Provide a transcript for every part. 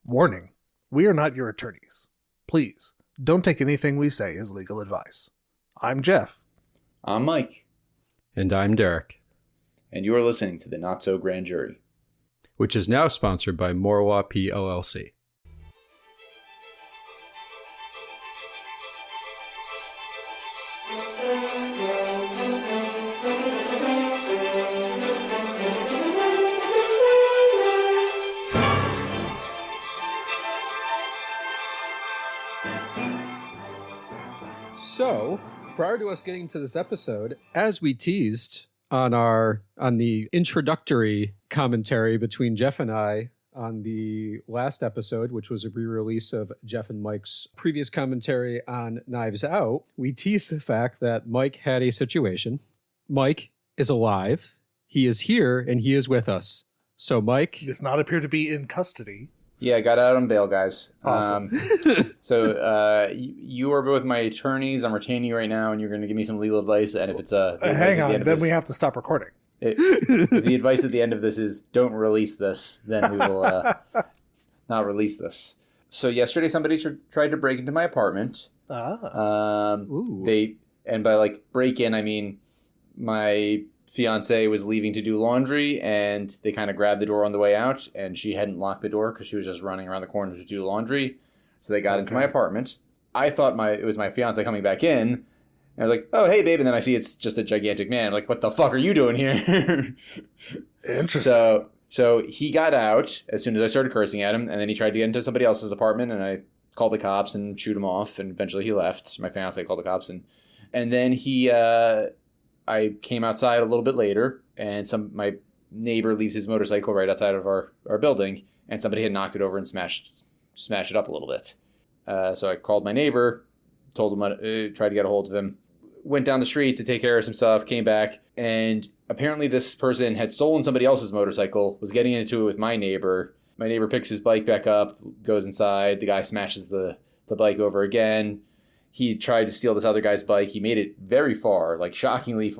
Warning, we are not your attorneys. Please, don't take anything we say as legal advice. I'm Geoff. I'm Mike. And I'm Derrick. And you are listening to the Not So Grand Jury, which is now sponsored by Morwa P. LLC. So, prior to us getting to this episode, as we teased on the introductory commentary between Geoff and I on the last episode, which was a re-release of Geoff and Mike's previous commentary on Knives Out, we teased the fact that Mike had a situation. Mike is alive. He is here, and he is with us. So, Mike... He does not appear to be in custody. Yeah, I got out on bail, guys. Awesome. You are both my attorneys. I'm retaining you right now, and you're going to give me some legal advice. And if it's hang on, then we have to stop recording. If the advice at the end of this is don't release this, then we will not release this. So yesterday, somebody tried to break into my apartment. Ooh. And by break in, I mean my fiance was leaving to do laundry, and they kind of grabbed the door on the way out, and she hadn't locked the door because she was just running around the corner to do laundry. So they got into my apartment. I thought it was my fiance coming back in, and I was like, "Oh, hey, babe," and then I see it's just a gigantic man. I'm like, "What the fuck are you doing here?" Interesting. So he got out as soon as I started cursing at him, and then he tried to get into somebody else's apartment, and I called the cops and shoot him off, and eventually he left. My fiance called the cops, and then I came outside a little bit later, and my neighbor leaves his motorcycle right outside of our building, and somebody had knocked it over and smashed it up a little bit. So I called my neighbor, told him, tried to get a hold of him, went down the street to take care of some stuff, came back, and apparently this person had stolen somebody else's motorcycle, was getting into it with my neighbor. My neighbor picks his bike back up, goes inside, the guy smashes the bike over again. He tried to steal this other guy's bike. He made it very far, shockingly,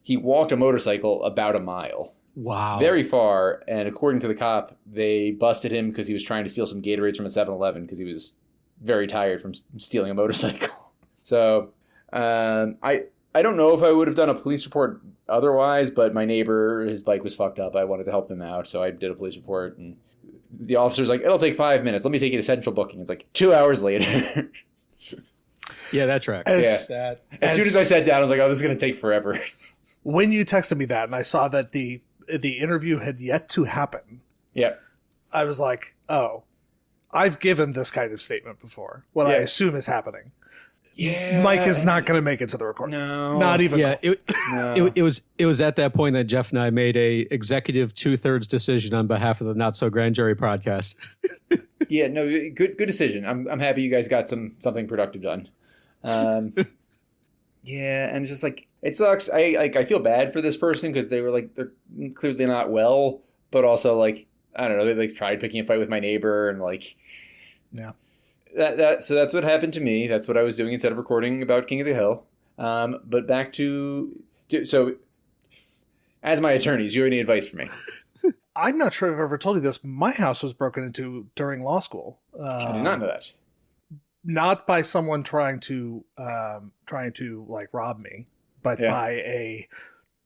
he walked a motorcycle about a mile. Wow. Very far. And according to the cop, they busted him because he was trying to steal some Gatorades from a 7-Eleven because he was very tired from stealing a motorcycle. So I don't know if I would have done a police report otherwise, but my neighbor, his bike was fucked up. I wanted to help him out, so I did a police report. And the officer's like, "It'll take 5 minutes. Let me take you to central booking." It's 2 hours later. Yeah, that tracks. As soon as I sat down, I was like, "Oh, this is going to take forever." When you texted me that, and I saw that the interview had yet to happen, yeah, I was like, "Oh, I've given this kind of statement before. What I assume is happening." Yeah, Mike is not going to make it to the recording. No, not even. Yeah, close. it was at that point that Geoff and I made a executive 2/3 decision on behalf of the Not So Grand Jury podcast. Yeah, no, good decision. I'm happy you guys got something productive done. Yeah, and it's just it sucks. I feel bad for this person because they're clearly not well, but also I don't know, they tried picking a fight with my neighbor and yeah. So that's what happened to me. That's what I was doing instead of recording about King of the Hill. But back to so as my attorneys, do you have any advice for me? I'm not sure if I've ever told you this. My house was broken into during law school. I did not know that. Not by someone trying to rob me, but by a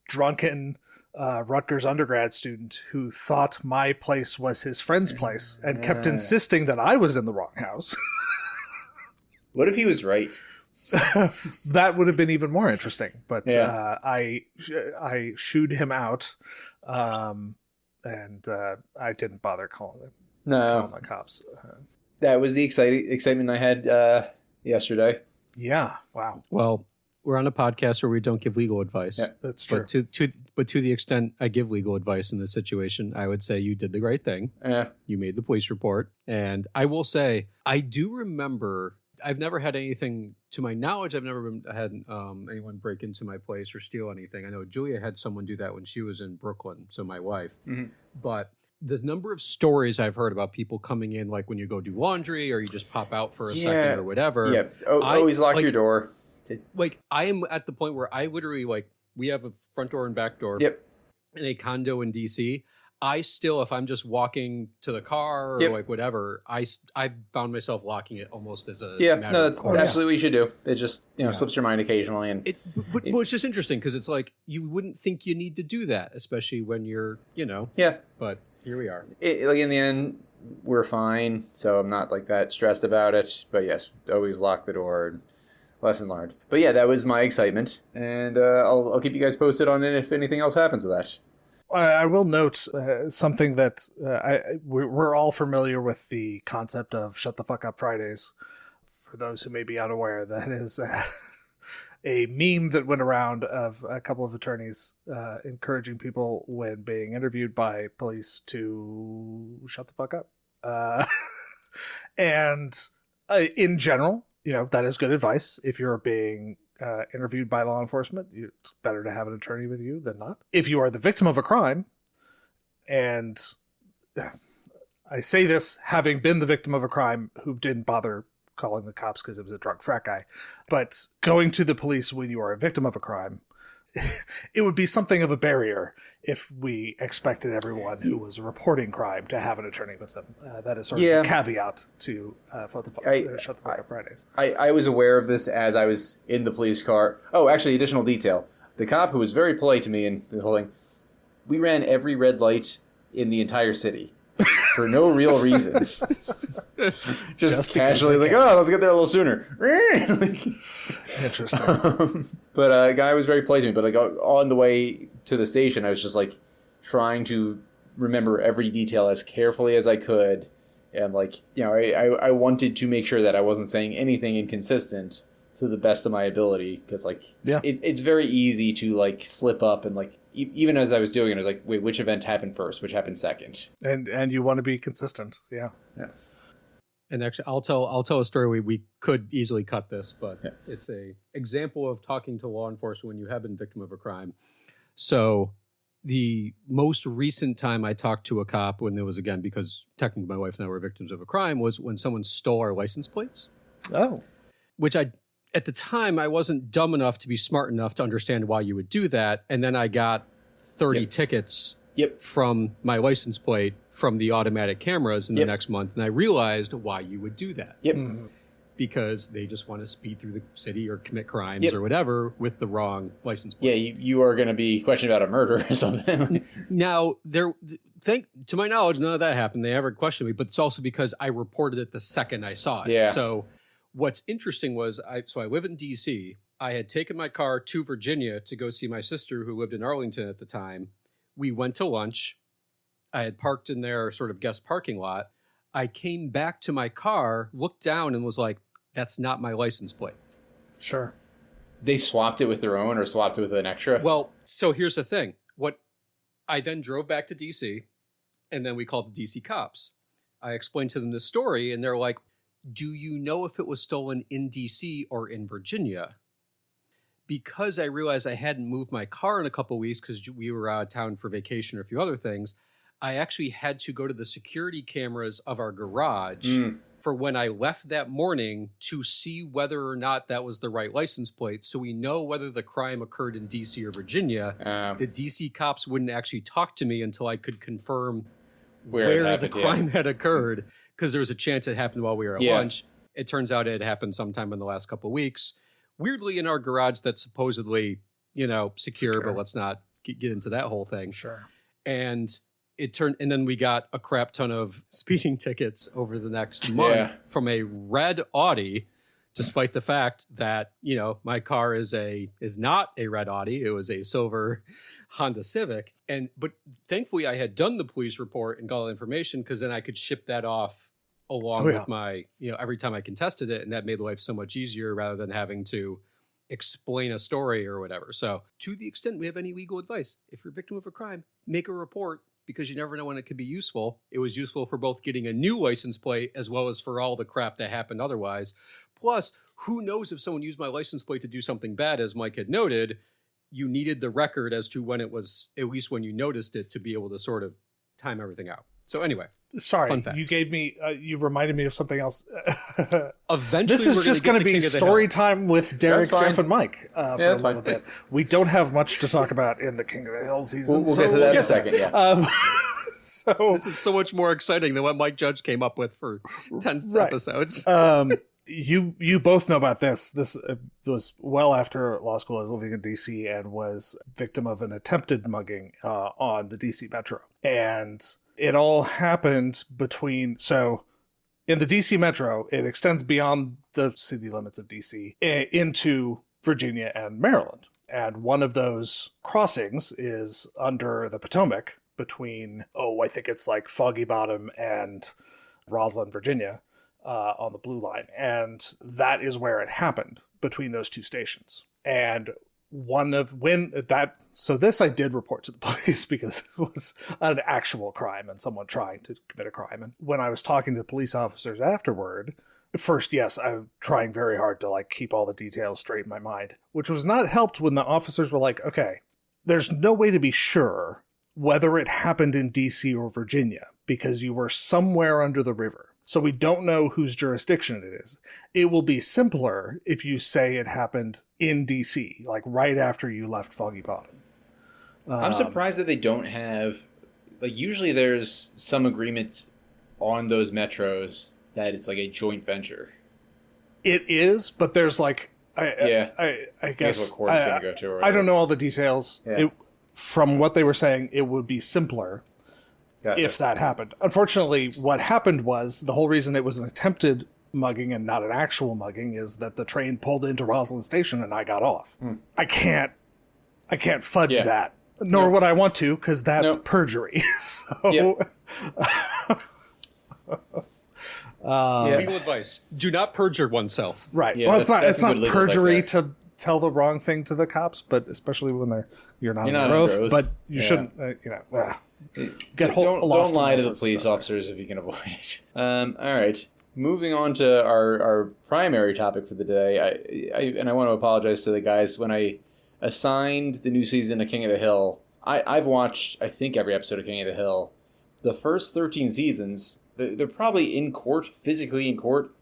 drunken Rutgers undergrad student who thought my place was his friend's place and kept insisting that I was in the wrong house. What if he was right? That would have been even more interesting. But I shooed him out, and I didn't bother calling the cops. That was the excitement I had yesterday. Yeah. Wow. Well, we're on a podcast where we don't give legal advice. Yeah, that's true. But to the extent I give legal advice in this situation, I would say you did the right thing. Yeah. You made the police report. And I will say, I do remember, I've never had anything, to my knowledge, I've never had anyone break into my place or steal anything. I know Julia had someone do that when she was in Brooklyn, so my wife. Mm-hmm. But the number of stories I've heard about people coming in, when you go do laundry or you just pop out for a second or whatever. Yeah. Always lock your door. I am at the point where I literally, we have a front door and back door. Yep. In a condo in DC. I still, if I'm just walking to the car or Yep. like whatever, I found myself locking it almost as a Yeah, matter no, of that's course. absolutely what you should do. It just, Yeah. slips your mind occasionally. And But it's just interesting because it's like you wouldn't think you need to do that, especially when you're, yeah, but here we are. like in the end, we're fine. So I'm not like that stressed about it. But yes, always lock the door. Lesson learned. But yeah, that was my excitement. And I'll keep you guys posted on it if anything else happens to that. I will note something that we're all familiar with the concept of Shut the Fuck Up Fridays. For those who may be unaware, that is a meme that went around of a couple of attorneys encouraging people when being interviewed by police to shut the fuck up. And in general, that is good advice. If you're being interviewed by law enforcement, it's better to have an attorney with you than not. If you are the victim of a crime, and I say this having been the victim of a crime who didn't bother calling the cops because it was a drunk frat guy, but going to the police when you are a victim of a crime, it would be something of a barrier if we expected everyone who was reporting crime to have an attorney with them. That is sort of a caveat to Shut the Fuck Up Fridays. I was aware of this as I was in the police car. Oh, actually, additional detail. The cop, who was very polite to me in the whole thing, we ran every red light in the entire city for no real reason. just casually, like, let's get there a little sooner. Interesting. But a guy was very polite to me. But like on the way to the station, I was just like trying to remember every detail as carefully as I could, and like I wanted to make sure that I wasn't saying anything inconsistent to the best of my ability, because like it's very easy to like slip up, and like even as I was doing it, I was like, wait, which event happened first? Which happened second? And you want to be consistent, yeah. And actually, I'll tell a story. We could easily cut this, but it's a example of talking to law enforcement when you have been victim of a crime. So the most recent time I talked to a cop, when there was, again, because technically my wife and I were victims of a crime, was when someone stole our license plates. Oh. Which at the time, I wasn't dumb enough to be smart enough to understand why you would do that. And then I got 30 tickets from my license plate from the automatic cameras in the next month. And I realized why you would do that. Because they just want to speed through the city or commit crimes or whatever with the wrong license plate. Yeah, you are going to be questioned about a murder or something. Now, to my knowledge, none of that happened. They never questioned me, but it's also because I reported it the second I saw it. Yeah. So what's interesting was, I live in D.C. I had taken my car to Virginia to go see my sister who lived in Arlington at the time. We went to lunch. I had parked in their sort of guest parking lot. I came back to my car, looked down, and was like, that's not my license plate. Sure. They swapped it with their own or swapped it with an extra? Well, so here's the thing. I then drove back to D.C., and then we called the D.C. cops. I explained to them the story, and they're like, do you know if it was stolen in D.C. or in Virginia? Because I realized I hadn't moved my car in a couple of weeks because we were out of town for vacation or a few other things, I actually had to go to the security cameras of our garage for when I left that morning to see whether or not that was the right license plate, so we know whether the crime occurred in D.C. or Virginia. The D.C. cops wouldn't actually talk to me until I could confirm where the crime had occurred, because there was a chance it happened while we were at lunch. It turns out it happened sometime in the last couple of weeks. Weirdly, in our garage that's supposedly, secure, but let's not get into that whole thing. Sure. And then we got a crap ton of speeding tickets over the next month from a red Audi, despite the fact that, my car is not a red Audi. It was a silver Honda Civic. But thankfully I had done the police report and got all the information, because then I could ship that off along with my, every time I contested it. And that made life so much easier rather than having to explain a story or whatever. So to the extent we have any legal advice, if you're a victim of a crime, make a report, because you never know when it could be useful. It was useful for both getting a new license plate as well as for all the crap that happened otherwise. Plus, who knows if someone used my license plate to do something bad, as Mike had noted. You needed the record as to when it was, at least when you noticed it, to be able to sort of time everything out. So anyway. Sorry, you gave me, you reminded me of something else. Eventually, this is just going to be story time with Derrick, Geoff, and Mike for a little bit. We don't have much to talk about in the King of the Hill season. We'll get to that in a second, So this is so much more exciting than what Mike Judge came up with for 10 episodes. You both know about this. This was well after law school. I was living in D.C. and was victim of an attempted mugging on the D.C. Metro. And it all happened so in the D.C. Metro, it extends beyond the city limits of D.C. into Virginia and Maryland. And one of those crossings is under the Potomac between, I think it's like Foggy Bottom and Roslyn, Virginia, on the Blue Line. And that is where it happened, between those two stations. And this I did report to the police because it was an actual crime and someone trying to commit a crime. And when I was talking to police officers afterward, first, yes, I'm trying very hard to keep all the details straight in my mind, which was not helped when the officers were like, okay, there's no way to be sure whether it happened in DC or Virginia because you were somewhere under the river. So we don't know whose jurisdiction it is. It will be simpler if you say it happened in DC, right after you left Foggy Bottom. I'm surprised that they don't have, usually there's some agreement on those metros that it's a joint venture. It is, but there's I guess what court it's going to go to. Or I don't know all the details. Yeah. From what they were saying, it would be simpler if that happened. Unfortunately, what happened was the whole reason it was an attempted mugging and not an actual mugging is that the train pulled into Roslyn Station and I got off. I can't fudge that, nor would I want to, because that's perjury. So. Legal advice: do not perjure oneself. Right. Yeah, well, it's not perjury to tell the wrong thing to the cops, but especially when you're not under oath. But you shouldn't. Don't lie to the police officers if you can avoid it. All right. Moving on to our primary topic for the day, I want to apologize to the guys. When I assigned the new season of King of the Hill, I've watched, I think, every episode of King of the Hill. The first 13 seasons, they're probably physically in court,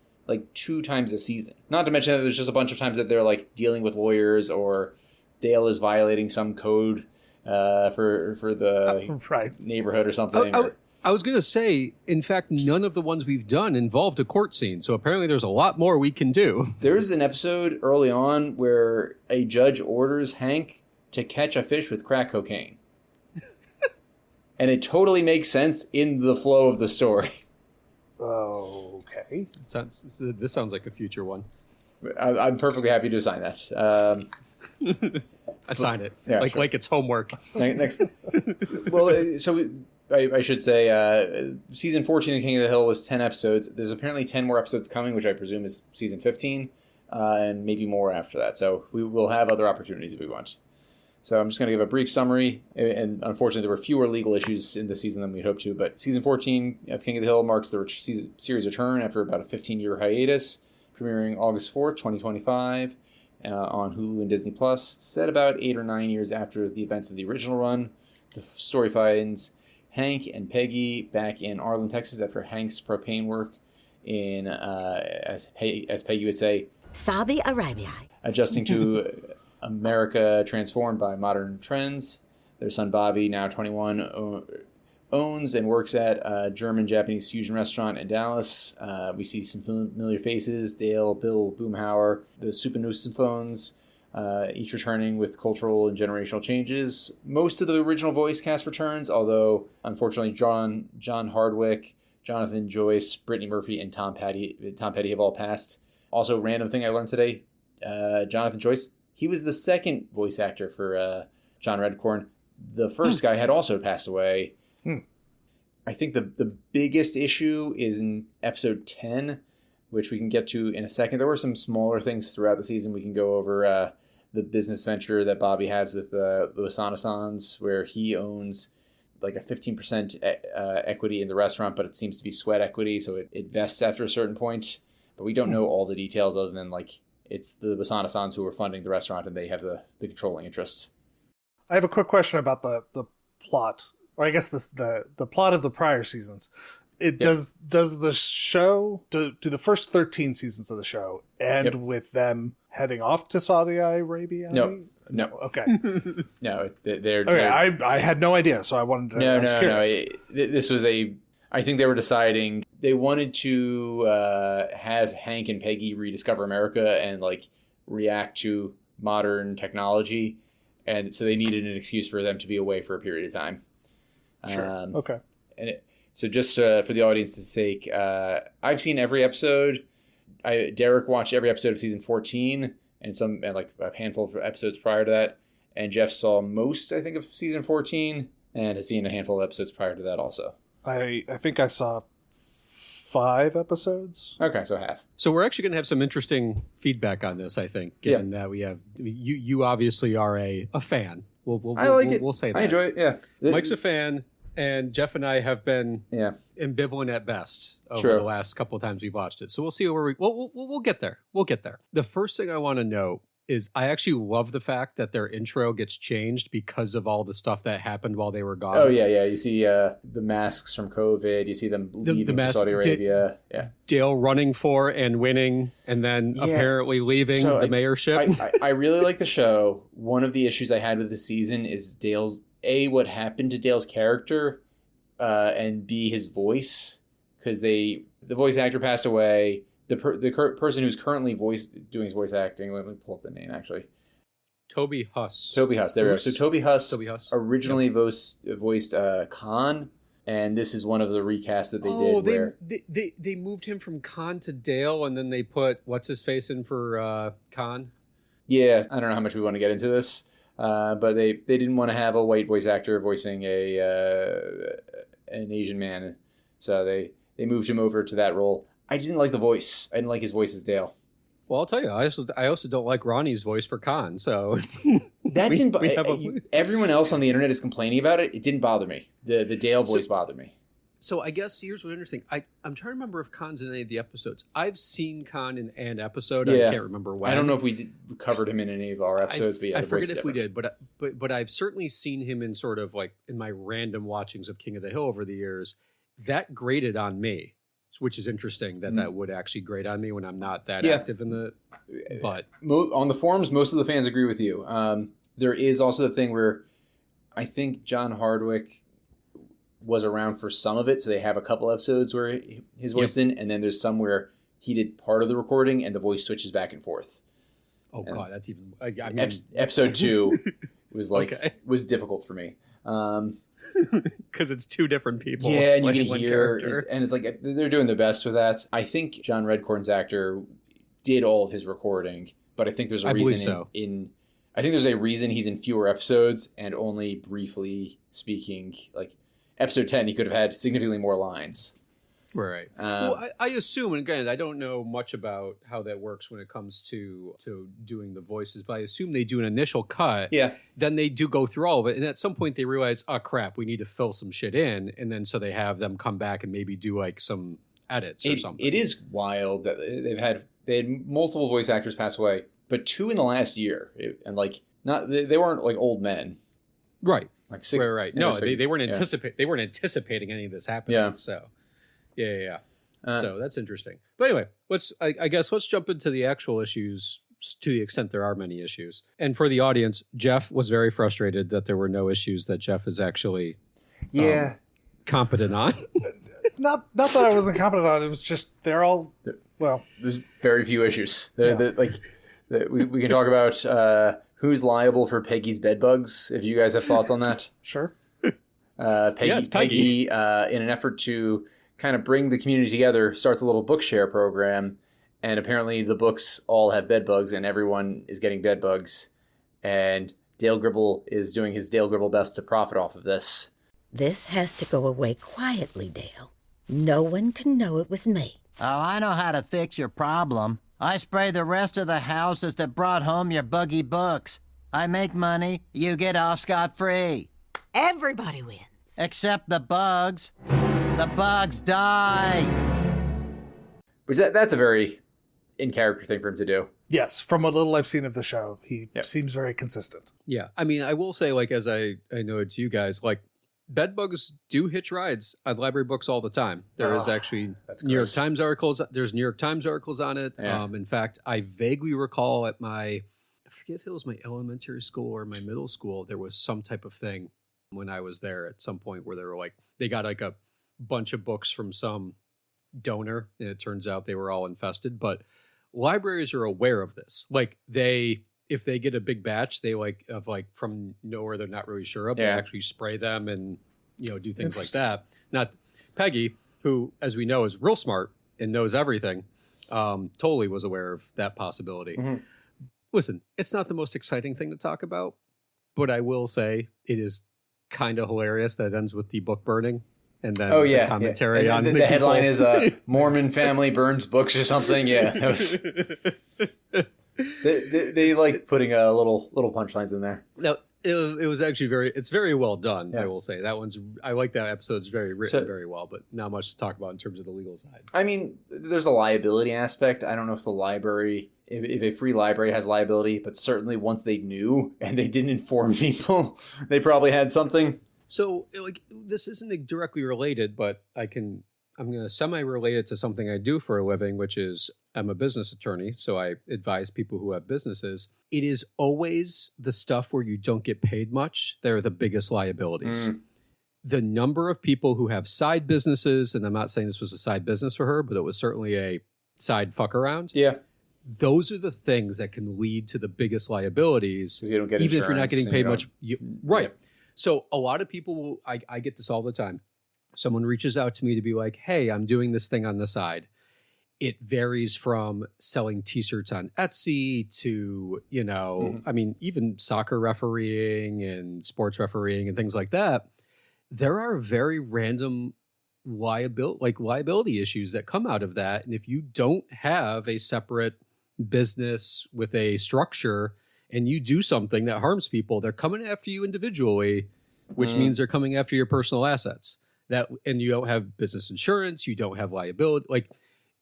2 times a season. Not to mention that there's just a bunch of times that they're dealing with lawyers or Dale is violating some code for the neighborhood or something. I was going to say, in fact, none of the ones we've done involved a court scene, so apparently there's a lot more we can do. There's an episode early on where a judge orders Hank to catch a fish with crack cocaine. And it totally makes sense in the flow of the story. Okay. This sounds like a future one. I'm perfectly happy to assign that. Assign it. Yeah, like it's homework. Next. Well, so I should say season 14 of King of the Hill was 10 episodes. There's apparently 10 more episodes coming, which I presume is season 15, and maybe more after that. So we will have other opportunities if we want. So I'm just going to give a brief summary, and unfortunately there were fewer legal issues in this season than we'd hoped to, but season 14 of King of the Hill marks the series return after about a 15-year hiatus, premiering August 4th, 2025, on Hulu and Disney+, set about 8 or 9 years after the events of the original run. The story finds Hank and Peggy back in Arlen, Texas after Hank's propane work in, as Peggy would say, Saudi Arabia. Adjusting to America transformed by modern trends. Their son Bobby, now 21, owns and works at a German-Japanese fusion restaurant in Dallas. We see some familiar faces: Dale, Bill Boomhauer, the Supernussenphones, each returning with cultural and generational changes. Most of the original voice cast returns, although unfortunately John Hardwick, Jonathan Joyce, Brittany Murphy, and Tom Petty have all passed. Also, random thing I learned today: Jonathan Joyce, he was the second voice actor for John Redcorn. The first guy had also passed away. I think the biggest issue is in episode 10, which we can get to in a second. There were some smaller things throughout the season. We can go over the business venture that Bobby has with the Wasana-sans, where he owns like a 15% equity in the restaurant, but it seems to be sweat equity, so it vests after a certain point. But we don't know all the details other than it's the Wasana-sans who are funding the restaurant and they have the controlling interests. I have a quick question about the plot, or I guess the plot of the prior seasons. Does the show, do the first 13 seasons of the show end with them heading off to Saudi Arabia? No. No. Okay. No, they're Okay, I had no idea, so I wanted to. No. This was I think they were deciding they wanted to have Hank and Peggy rediscover America and like react to modern technology, and so they needed an excuse for them to be away for a period of time. Sure. Okay. So just for the audience's sake, I've seen every episode. Derrick watched every episode of season 14 and like a handful of episodes prior to that. And Geoff saw most, I think, of season 14 and has seen a handful of episodes prior to that also. I think I saw 5 episodes. Okay, so half. So we're actually going to have some interesting feedback on this, I think, given that we have you obviously are a fan. I like it. We'll say that. I enjoy it, yeah. Mike's a fan, and Geoff and I have been ambivalent at best over the last couple of times we've watched it. So we'll see where we'll get there. We'll get there. The first thing I want to note is I actually love the fact that their intro gets changed because of all the stuff that happened while they were gone. Oh, yeah. You see the masks from COVID. You see them leaving for Saudi Arabia. Dale running for and winning and then apparently leaving the mayorship. I really like the show. One of the issues I had with the season is what happened to Dale's character and B, his voice. Because the voice actor passed away. The person who's currently doing his voice acting, let me pull up the name actually. Toby Huss. There we go. So Toby Huss originally voiced Khan, and this is one of the recasts that they did. They moved him from Khan to Dale, and then they put what's his face in for Khan. Yeah, I don't know how much we want to get into this, but they didn't want to have a white voice actor voicing an Asian man, so they moved him over to that role. I didn't like the voice. I didn't like his voice as Dale. Well, I'll tell you, I also don't like Ronnie's voice for Khan. So everyone else on the internet is complaining about it. It didn't bother me. The Dale voice bothered me. So I guess here's what's interesting. I'm trying to remember if Khan's in any of the episodes. I've seen Khan in an episode. I can't remember when. I don't know if we covered him in any of our episodes. I forget if we did, but I've certainly seen him in sort of like in my random watchings of King of the Hill over the years. That grated on me. Which is interesting that would actually grate on me when I'm not that active in the. But on the forums, most of the fans agree with you. There is also the thing where I think John Hardwick was around for some of it, so they have a couple episodes where his voice in, and then there's some where he did part of the recording and the voice switches back and forth. Oh God, that's even. I mean, episode 2 was was difficult for me. Because it's 2 different people. Yeah, and you can hear, and it's like they're doing their best with that. I think John Redcorn's actor did all of his recording, but I think there's a reason I think there's a reason he's in fewer episodes and only briefly speaking. Like episode 10, he could have had significantly more lines. Right. Well, I assume, and again, I don't know much about how that works when it comes to doing the voices, but I assume they do an initial cut. Yeah. Then they do go through all of it, and at some point they realize, oh crap, we need to fill some shit in, and then so they have them come back and maybe do like some edits or something. It is wild that they had multiple voice actors pass away, but 2 in the last year, and like they weren't like old men, right? Like 6. Right. No, they weren't They weren't anticipating any of this happening. Yeah. So. Yeah. So that's interesting. But anyway, I guess let's jump into the actual issues to the extent there are many issues. And for the audience, Geoff was very frustrated that there were no issues that Geoff is actually competent on. Not that I wasn't competent on. It was just there's very few issues. We can talk about who's liable for Peggy's bed bugs. If you guys have thoughts on that, sure. Peggy, in an effort to kind of bring the community together, starts a little book share program, and apparently the books all have bed bugs, and everyone is getting bed bugs, and Dale Gribble is doing his Dale Gribble best to profit off of this. This has to go away quietly, Dale. No one can know it was me. Oh, I know how to fix your problem. I spray the rest of the houses that brought home your buggy books. I make money, you get off scot-free. Everybody wins. Except the bugs. The bugs die. Which that's a very in-character thing for him to do. Yes, from what little I've seen of the show, he seems very consistent. Yeah, I mean, I will say, like, as I know it to you guys, like, bed bugs do hitch rides on library books all the time. There is actually New York Times articles. There's New York Times articles on it. Yeah. In fact, I vaguely recall at my I forget if it was my elementary school or my middle school, there was some type of thing when I was there at some point where they were like, they got like a bunch of books from some donor, and it turns out they were all infested. But libraries are aware of this. Like if they get a big batch, they from nowhere they're not really sure of, they actually spray them and, do things like that. Not Peggy, who, as we know, is real smart and knows everything, totally was aware of that possibility. Mm-hmm. Listen, it's not the most exciting thing to talk about, but I will say it is kind of hilarious that it ends with the book burning. And then the commentary on the headline is Mormon family burns books or something. Yeah. That was, they like putting a little punchlines in there. No, it was actually it's very well done. Yeah. I will say I like that episode. It's very written very well, but not much to talk about in terms of the legal side. I mean, there's a liability aspect. I don't know if the library, if a free library has liability, but certainly once they knew and they didn't inform people, they probably had something. So, this isn't directly related, but I'm going to semi-relate it to something I do for a living, which is I'm a business attorney, so I advise people who have businesses. It is always the stuff where you don't get paid much that are the biggest liabilities. The number of people who have side businesses, and I'm not saying this was a side business for her, but it was certainly a side fuck around. Yeah. Those are the things that can lead to the biggest liabilities. Because you don't get even if you're not getting paid much. Right. Yeah. So a lot of people I get this all the time. Someone reaches out to me to be like, hey, I'm doing this thing on the side. It varies from selling t-shirts on Etsy to, I mean, even soccer refereeing and sports refereeing and things like that. There are very random liability issues that come out of that. And if you don't have a separate business with a structure and you do something that harms people, they're coming after you individually, which means they're coming after your personal assets. And you don't have business insurance, you don't have liability. Like,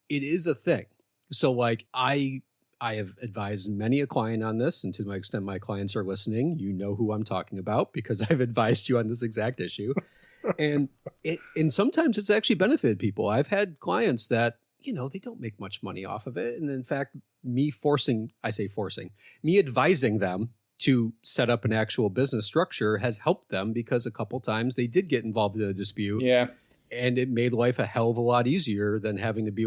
it is a thing. So, I have advised many a client on this, and to the extent my clients are listening, you know who I'm talking about because I've advised you on this exact issue. And sometimes it's actually benefited people. I've had clients that, they don't make much money off of it. And in fact, me advising them to set up an actual business structure has helped them because a couple times they did get involved in a dispute. Yeah. And it made life a hell of a lot easier than having to be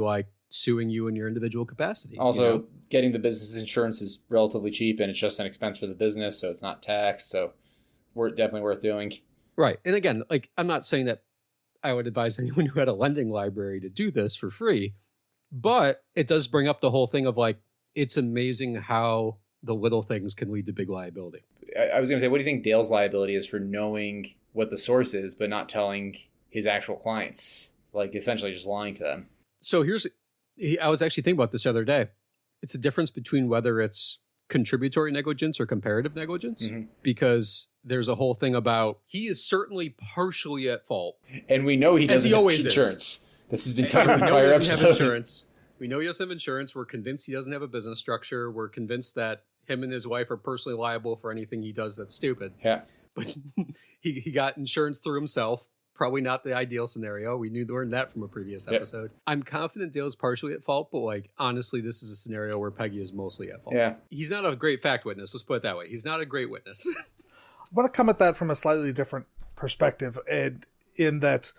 suing you in your individual capacity. Also, getting the business insurance is relatively cheap and it's just an expense for the business, so it's not taxed. So definitely worth doing. Right. And again, I'm not saying that I would advise anyone who had a lending library to do this for free, but it does bring up the whole thing of it's amazing how the little things can lead to big liability. I was going to say, what do you think Dale's liability is for knowing what the source is, but not telling his actual clients, essentially just lying to them? So I was actually thinking about this the other day. It's a difference between whether it's contributory negligence or comparative negligence, because there's a whole thing about he is certainly partially at fault. And we know he doesn't have insurance. This has been covered in prior episodes. We know he doesn't have insurance. We're convinced he doesn't have a business structure. We're convinced that him and his wife are personally liable for anything he does that's stupid. Yeah. But he got insurance through himself. Probably not the ideal scenario. We learned that from a previous episode. Yep. I'm confident Dale's partially at fault, but honestly, this is a scenario where Peggy is mostly at fault. Yeah. He's not a great fact witness. Let's put it that way. He's not a great witness. I want to come at that from a slightly different perspective, and in that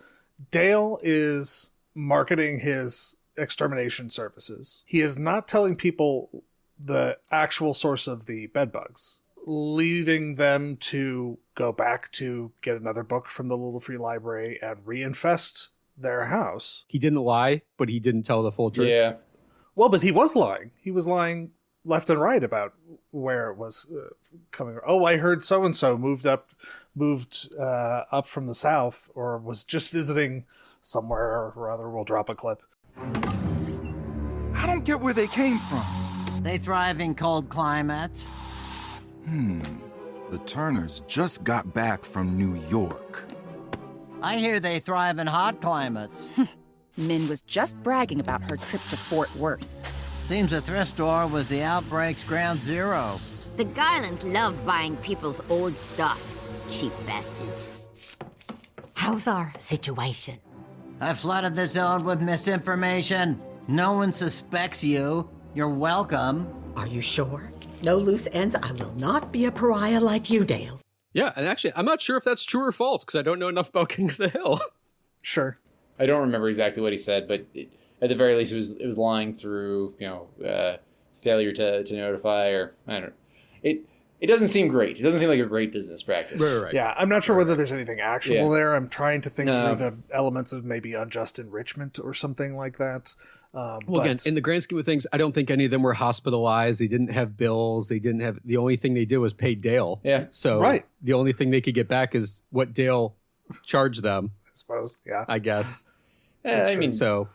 Dale is marketing his extermination services. He is not telling people the actual source of the bed bugs, leaving them to go back to get another book from the little free library and reinfest their house. He didn't lie, but he didn't tell the full truth. Yeah. Well, but he was lying. He was lying left and right about where it was coming. Oh, I heard so-and-so moved up from the south, or was just visiting somewhere or other. We'll drop a clip. I don't get where they came from. They thrive in cold climates. The Turners just got back from New York. I hear they thrive in hot climates. Min was just bragging about her trip to Fort Worth. Seems the thrift store was the outbreak's ground zero. The Garlands love buying people's old stuff. Cheap bastards. How's our situation? I flooded the zone with misinformation. No one suspects you. You're welcome. Are you sure? No loose ends. I will not be a pariah like you, Dale. Yeah, and actually, I'm not sure if that's true or false because I don't know enough about King of the Hill. Sure. I don't remember exactly what he said, but at the very least, it was lying through, failure to notify, or I don't know. It doesn't seem great. It doesn't seem like a great business practice. Right. Yeah, I'm not sure whether there's anything actionable there. I'm trying to think No. through the elements of maybe unjust enrichment or something like that. Well, But again, in the grand scheme of things, I don't think any of them were hospitalized. They didn't have bills. The only thing they did was pay Dale. Yeah. So Right. the only thing they could get back is what Dale charged them, I suppose, yeah. I guess. I mean, So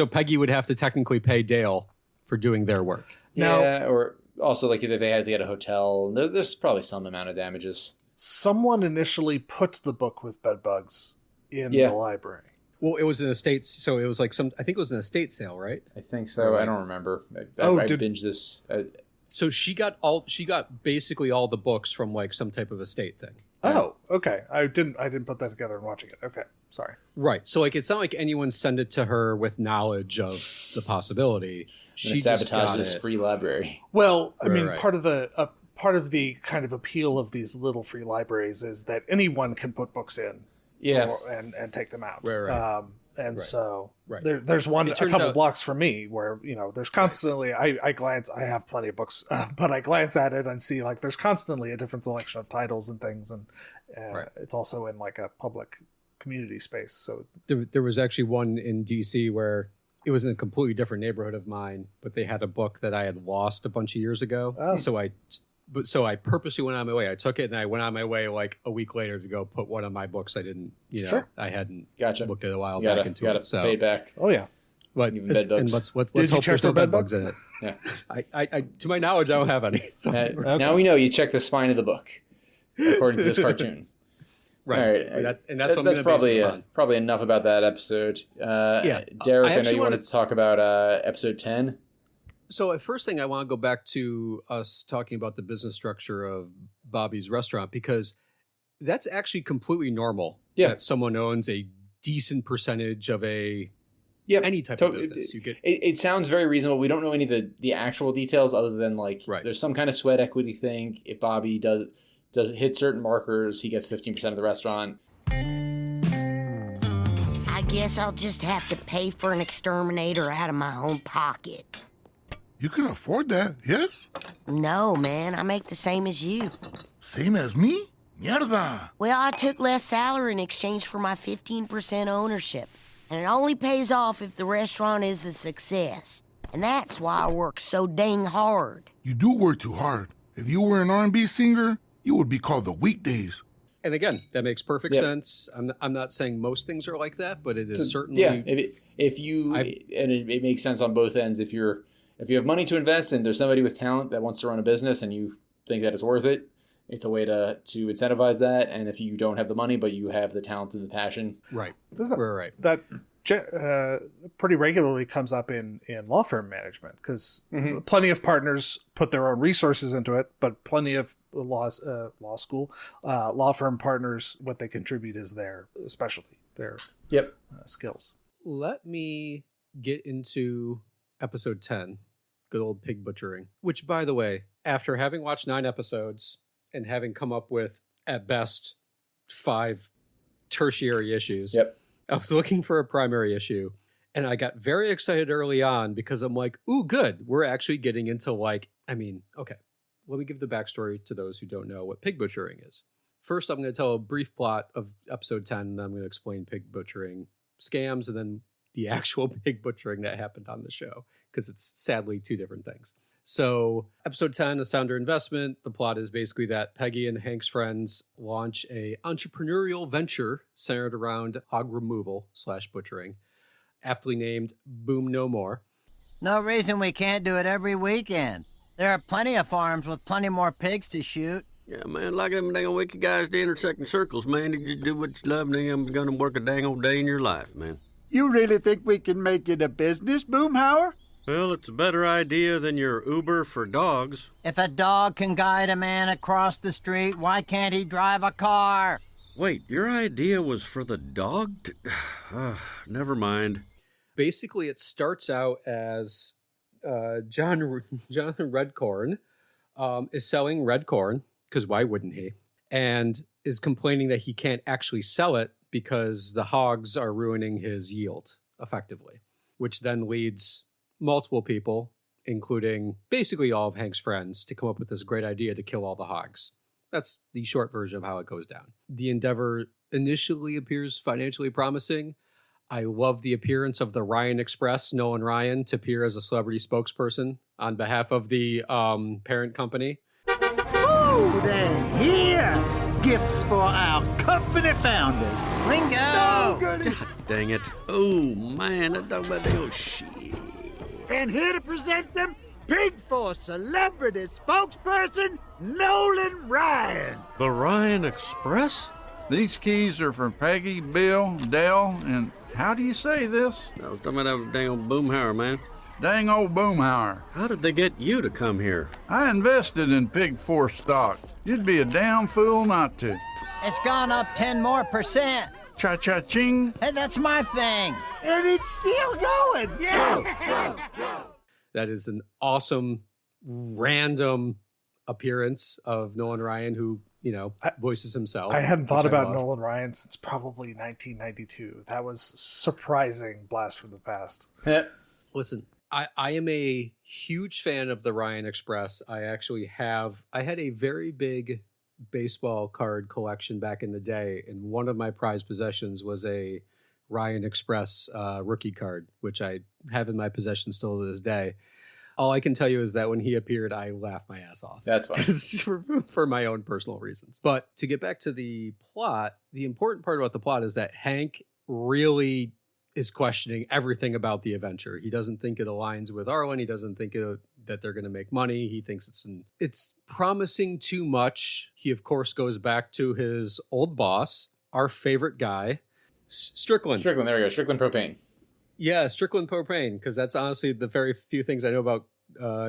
Peggy would have to technically pay Dale for doing their work. yeah, or also like if they had to get a hotel, there's probably some amount of damages. Someone initially put the book with bedbugs in Yeah. the library. Well, it was an estate, so it was like I think it was an estate sale, right? I think so. I don't remember. I binged this. So she got basically all the books from like some type of estate thing. Oh, okay. I didn't put that together in watching it. Okay, sorry. Right. So like it's not like anyone sent it to her with knowledge of the possibility. She She just sabotaged got this it. free library. Well, I mean, Right. part of the kind of appeal of these little free libraries is that anyone can put books in, Yeah. and take them out. Right. So Right. there's a turns couple out- blocks from me where there's constantly I glance. I have plenty of books, but I glance at it and see like there's constantly a different selection of titles and things, and Right. it's also in like a public community space. So There was actually one in DC where it was in a completely different neighborhood of mine, but they had a book that I had lost a bunch of years ago. Oh. So I purposely went on my way. I took it and I went on my way like a week later to go put one of my books I didn't, Sure. I hadn't Gotcha. looked at a while You gotta, back into gotta it. So, pay it back. oh yeah, but Even bed bugs. and let's Did hope you check there's no for bed bed bugs bugs? in it. Yeah. I to my knowledge, I don't have any. So, Now we know you check the spine of the book, according to this cartoon. right. All right. And that's what I'm That's gonna probably base it on. probably enough about that episode. Yeah. Derrick, I I know actually you wanted to talk about episode 10. So first thing I want to go back to us talking about the business structure of Bobby's restaurant, because that's actually completely normal. Yeah. That someone owns a decent percentage of Yep. any type of business. You get It sounds very reasonable. We don't know any of the actual details other than like Right. there's some kind of sweat equity thing. If Bobby does hit certain markers, he gets 15% of the restaurant. I guess I'll just have to pay for an exterminator out of my own pocket. You can afford that, yes? No, man, I make the same as you. Same as me? Mierda. Well, I took less salary in exchange for my 15% ownership. And it only pays off if the restaurant is a success. And that's why I work so dang hard. You do work too hard. If you were an R&B singer, you would be called the weekdays. and again, that makes perfect Yep. sense. I'm not saying most things are like that, but it is certainly Yeah, if you and it makes sense on both ends. If you have money to invest and there's somebody with talent that wants to run a business and you think that it's worth it, it's a way to incentivize that. And if you don't have the money but you have the talent and the passion, right. Doesn't that, Right. that pretty regularly comes up in law firm management because plenty of partners put their own resources into it, but plenty of law firm partners, what they contribute is their specialty, their yep. skills. Let me get into episode 10, good old pig butchering, which, by the way, after having watched 9 episodes and having come up with, at best, 5 tertiary issues, Yep. I was looking for a primary issue, and I got very excited early on because I'm like, ooh, good. We're actually getting into okay, let me give the backstory to those who don't know what pig butchering is. First, I'm going to tell a brief plot of episode 10, and I'm going to explain pig butchering scams and then the actual pig butchering that happened on the show, because it's sadly 2 different things. So episode 10, A Sounder Investment. The plot is basically that Peggy and Hank's friends launch a entrepreneurial venture centered around hog removal / butchering, aptly named Boom No More. No reason we can't do it every weekend. There are plenty of farms with plenty more pigs to shoot. Yeah, man, like them dang old wicked guys that intersecting circles, man. You just do what you love and then I'm gonna work a dang old day in your life, man. You really think we can make it a business, Boomhauer? Well, it's a better idea than your Uber for dogs. If a dog can guide a man across the street, why can't he drive a car? Wait, your idea was for the dog to... never mind. Basically, it starts out as Jonathan Redcorn is selling red corn, because why wouldn't he? And is complaining that he can't actually sell it because the hogs are ruining his yield, effectively, which then leads multiple people, including basically all of Hank's friends, to come up with this great idea to kill all the hogs. That's the short version of how it goes down. The endeavor initially appears financially promising. I love the appearance of the Ryan Express, Nolan Ryan, to appear as a celebrity spokesperson on behalf of the parent company. Oh, they're here! Gifts for our company founders. Ringo! God dang it. Oh, man, that dog about the old shit. And here to present them, Pig Force celebrity spokesperson, Nolan Ryan. The Ryan Express? These keys are for Peggy, Bill, Dell, and how do you say this? I was talking about that dang old Boomhauer, man. Dang old Boomhauer. How did they get you to come here? I invested in Pig Force stock. You'd be a damn fool not to. It's gone up 10% more. Cha-cha-ching. Hey, that's my thing. And it's still going. Yeah. That is an awesome, random appearance of Nolan Ryan, who, voices himself. I hadn't thought about Nolan Ryan since probably 1992. That was surprising blast from the past. Listen, I am a huge fan of the Ryan Express. I had a very big baseball card collection back in the day, and one of my prized possessions was a Ryan Express rookie card, which I have in my possession still to this day. All I can tell you is that when he appeared, I laughed my ass off. That's fine. for my own personal reasons. But to get back to the plot, the important part about the plot is that Hank really is questioning everything about the adventure. He doesn't think it aligns with Arlen. He doesn't think that they're going to make money. He thinks it's promising too much. He, of course, goes back to his old boss, our favorite guy, Strickland. There we go. Strickland Propane. Yeah, Strickland Propane, because that's honestly the very few things I know about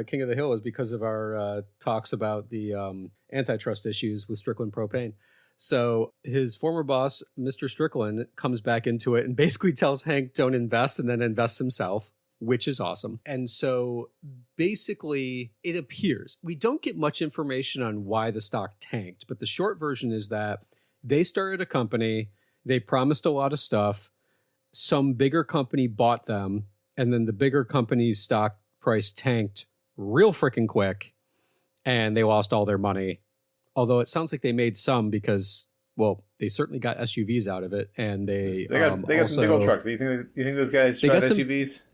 King of the Hill is because of our talks about the antitrust issues with Strickland Propane. So his former boss, Mr. Strickland, comes back into it and basically tells Hank don't invest and then invests himself, which is awesome. And so basically it appears, we don't get much information on why the stock tanked, but the short version is that they started a company, they promised a lot of stuff, some bigger company bought them, and then the bigger company's stock price tanked real freaking quick, and they lost all their money. Although it sounds like they made some because, well, they certainly got SUVs out of it, and they got some big old trucks. Do you think those guys tried SUVs?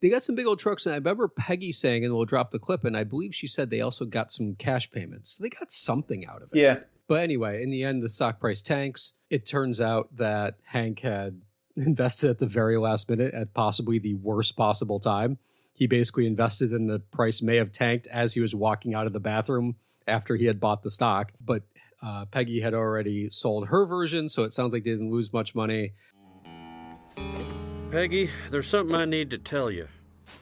They got some big old trucks, and I remember Peggy saying, and we'll drop the clip, and I believe she said they also got some cash payments. So they got something out of it. Yeah. But anyway, in the end, the stock price tanks. It turns out that Hank had invested at the very last minute at possibly the worst possible time. He basically invested in the price may have tanked as he was walking out of the bathroom after he had bought the stock. But Peggy had already sold her version, so it sounds like they didn't lose much money. Peggy, there's something I need to tell you.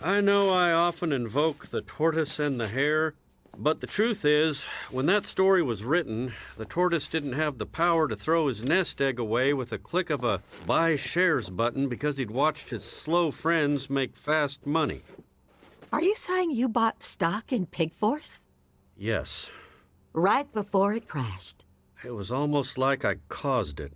I know I often invoke the tortoise and the hare, but the truth is, when that story was written, the tortoise didn't have the power to throw his nest egg away with a click of a buy shares button because he'd watched his slow friends make fast money. Are you saying you bought stock in Pig Force? Yes. Right before it crashed? It was almost like I caused it.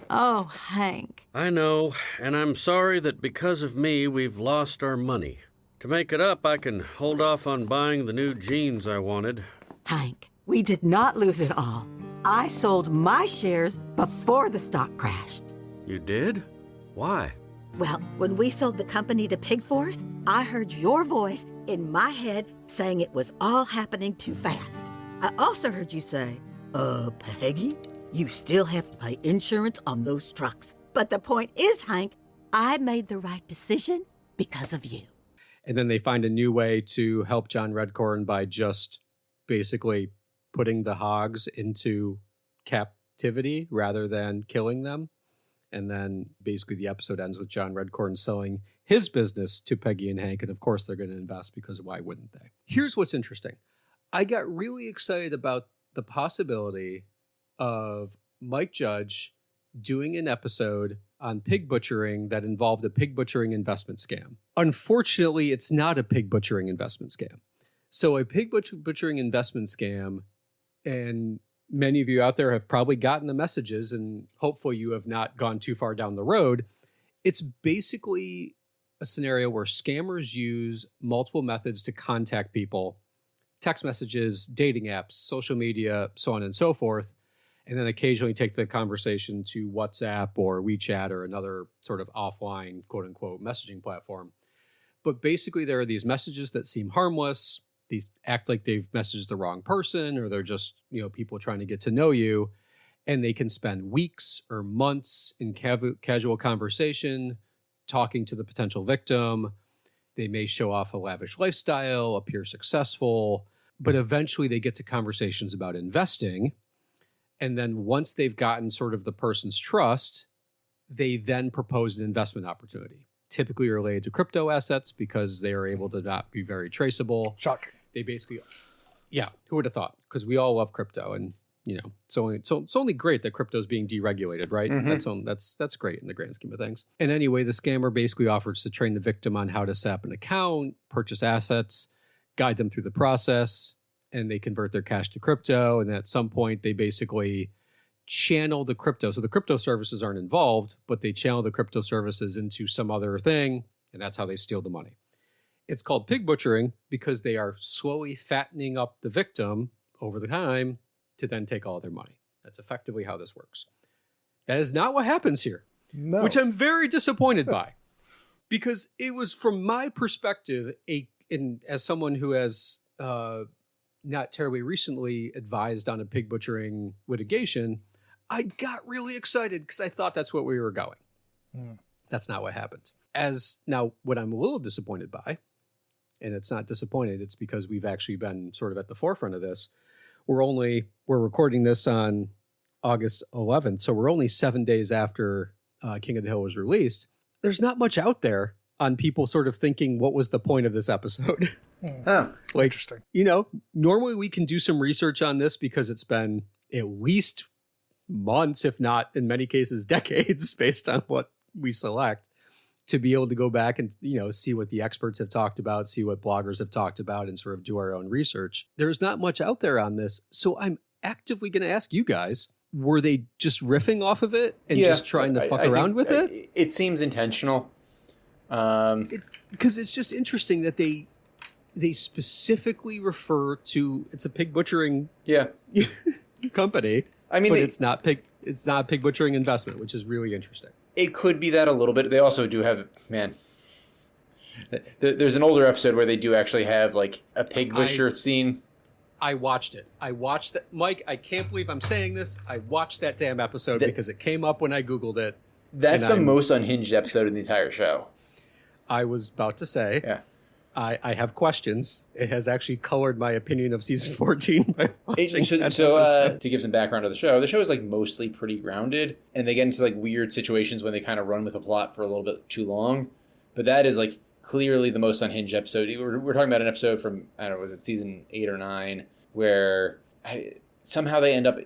Oh, Hank. I know, and I'm sorry that because of me, we've lost our money. To make it up, I can hold off on buying the new jeans I wanted. Hank, we did not lose it all. I sold my shares before the stock crashed. You did? Why? Well, when we sold the company to Pig Force, I heard your voice in my head saying it was all happening too fast. I also heard you say, Peggy, you still have to pay insurance on those trucks. But the point is, Hank, I made the right decision because of you. And then they find a new way to help John Redcorn by just basically putting the hogs into captivity rather than killing them. And then basically the episode ends with John Redcorn selling his business to Peggy and Hank. And of course they're going to invest because why wouldn't they? Here's what's interesting. I got really excited about the possibility of Mike Judge doing an episode on pig butchering that involved a pig butchering investment scam. Unfortunately, it's not a pig butchering investment scam. So a pig butchering investment scam, and many of you out there have probably gotten the messages, and hopefully you have not gone too far down the road. It's basically a scenario where scammers use multiple methods to contact people, text messages, dating apps, social media, so on and so forth, and then occasionally take the conversation to WhatsApp or WeChat or another sort of offline, quote unquote, messaging platform. But basically there are these messages that seem harmless. These act like they've messaged the wrong person, or they're just, people trying to get to know you. And they can spend weeks or months in casual conversation, talking to the potential victim. They may show off a lavish lifestyle, appear successful, but eventually they get to conversations about investing. And then once they've gotten sort of the person's trust, they then propose an investment opportunity, typically related to crypto assets, because they are able to not be very traceable. Shocking. They basically, who would have thought? Because we all love crypto, and it's only great that crypto is being deregulated, right? Mm-hmm. That's great in the grand scheme of things. And anyway, the scammer basically offers to train the victim on how to set up an account, purchase assets, guide them through the process, and they convert their cash to crypto. And at some point, they basically channel the crypto. So the crypto services aren't involved, but they channel the crypto services into some other thing, and that's how they steal the money. It's called pig butchering because they are slowly fattening up the victim over the time to then take all of their money. That's effectively how this works. That is not what happens here, which I'm very disappointed by, because it was, from my perspective, as someone who has not terribly recently advised on a pig butchering litigation, I got really excited because I thought that's what we were going. That's not what happened. Now, what I'm a little disappointed by, and it's not disappointed, it's because we've actually been sort of at the forefront of this. We're recording this on August 11th, so we're only 7 days after King of the Hill was released. There's not much out there on people sort of thinking, what was the point of this episode? Interesting. Normally we can do some research on this because it's been at least months, if not in many cases decades, based on what we select, to be able to go back and, see what the experts have talked about, see what bloggers have talked about, and sort of do our own research. There's not much out there on this. So I'm actively going to ask you guys, were they just riffing off of it and just trying to fuck around with it? It seems intentional. Because it's just interesting that they specifically refer to, it's a pig butchering company. I mean, but it's not a pig butchering investment, which is really interesting. It could be that a little bit. They also do have, there's an older episode where they do actually have like a pig butcher scene. I watched it. Mike, I can't believe I'm saying this. I watched that damn episode because it came up when I Googled it. That's the most unhinged episode in the entire show. I was about to say, I have questions. It has actually colored my opinion of season 14 by watching to give some background to the show is like mostly pretty grounded, and they get into like weird situations when they kind of run with a plot for a little bit too long. But that is like clearly the most unhinged episode. We're talking about an episode from, I don't know, was it season 8 or 9, where somehow they end up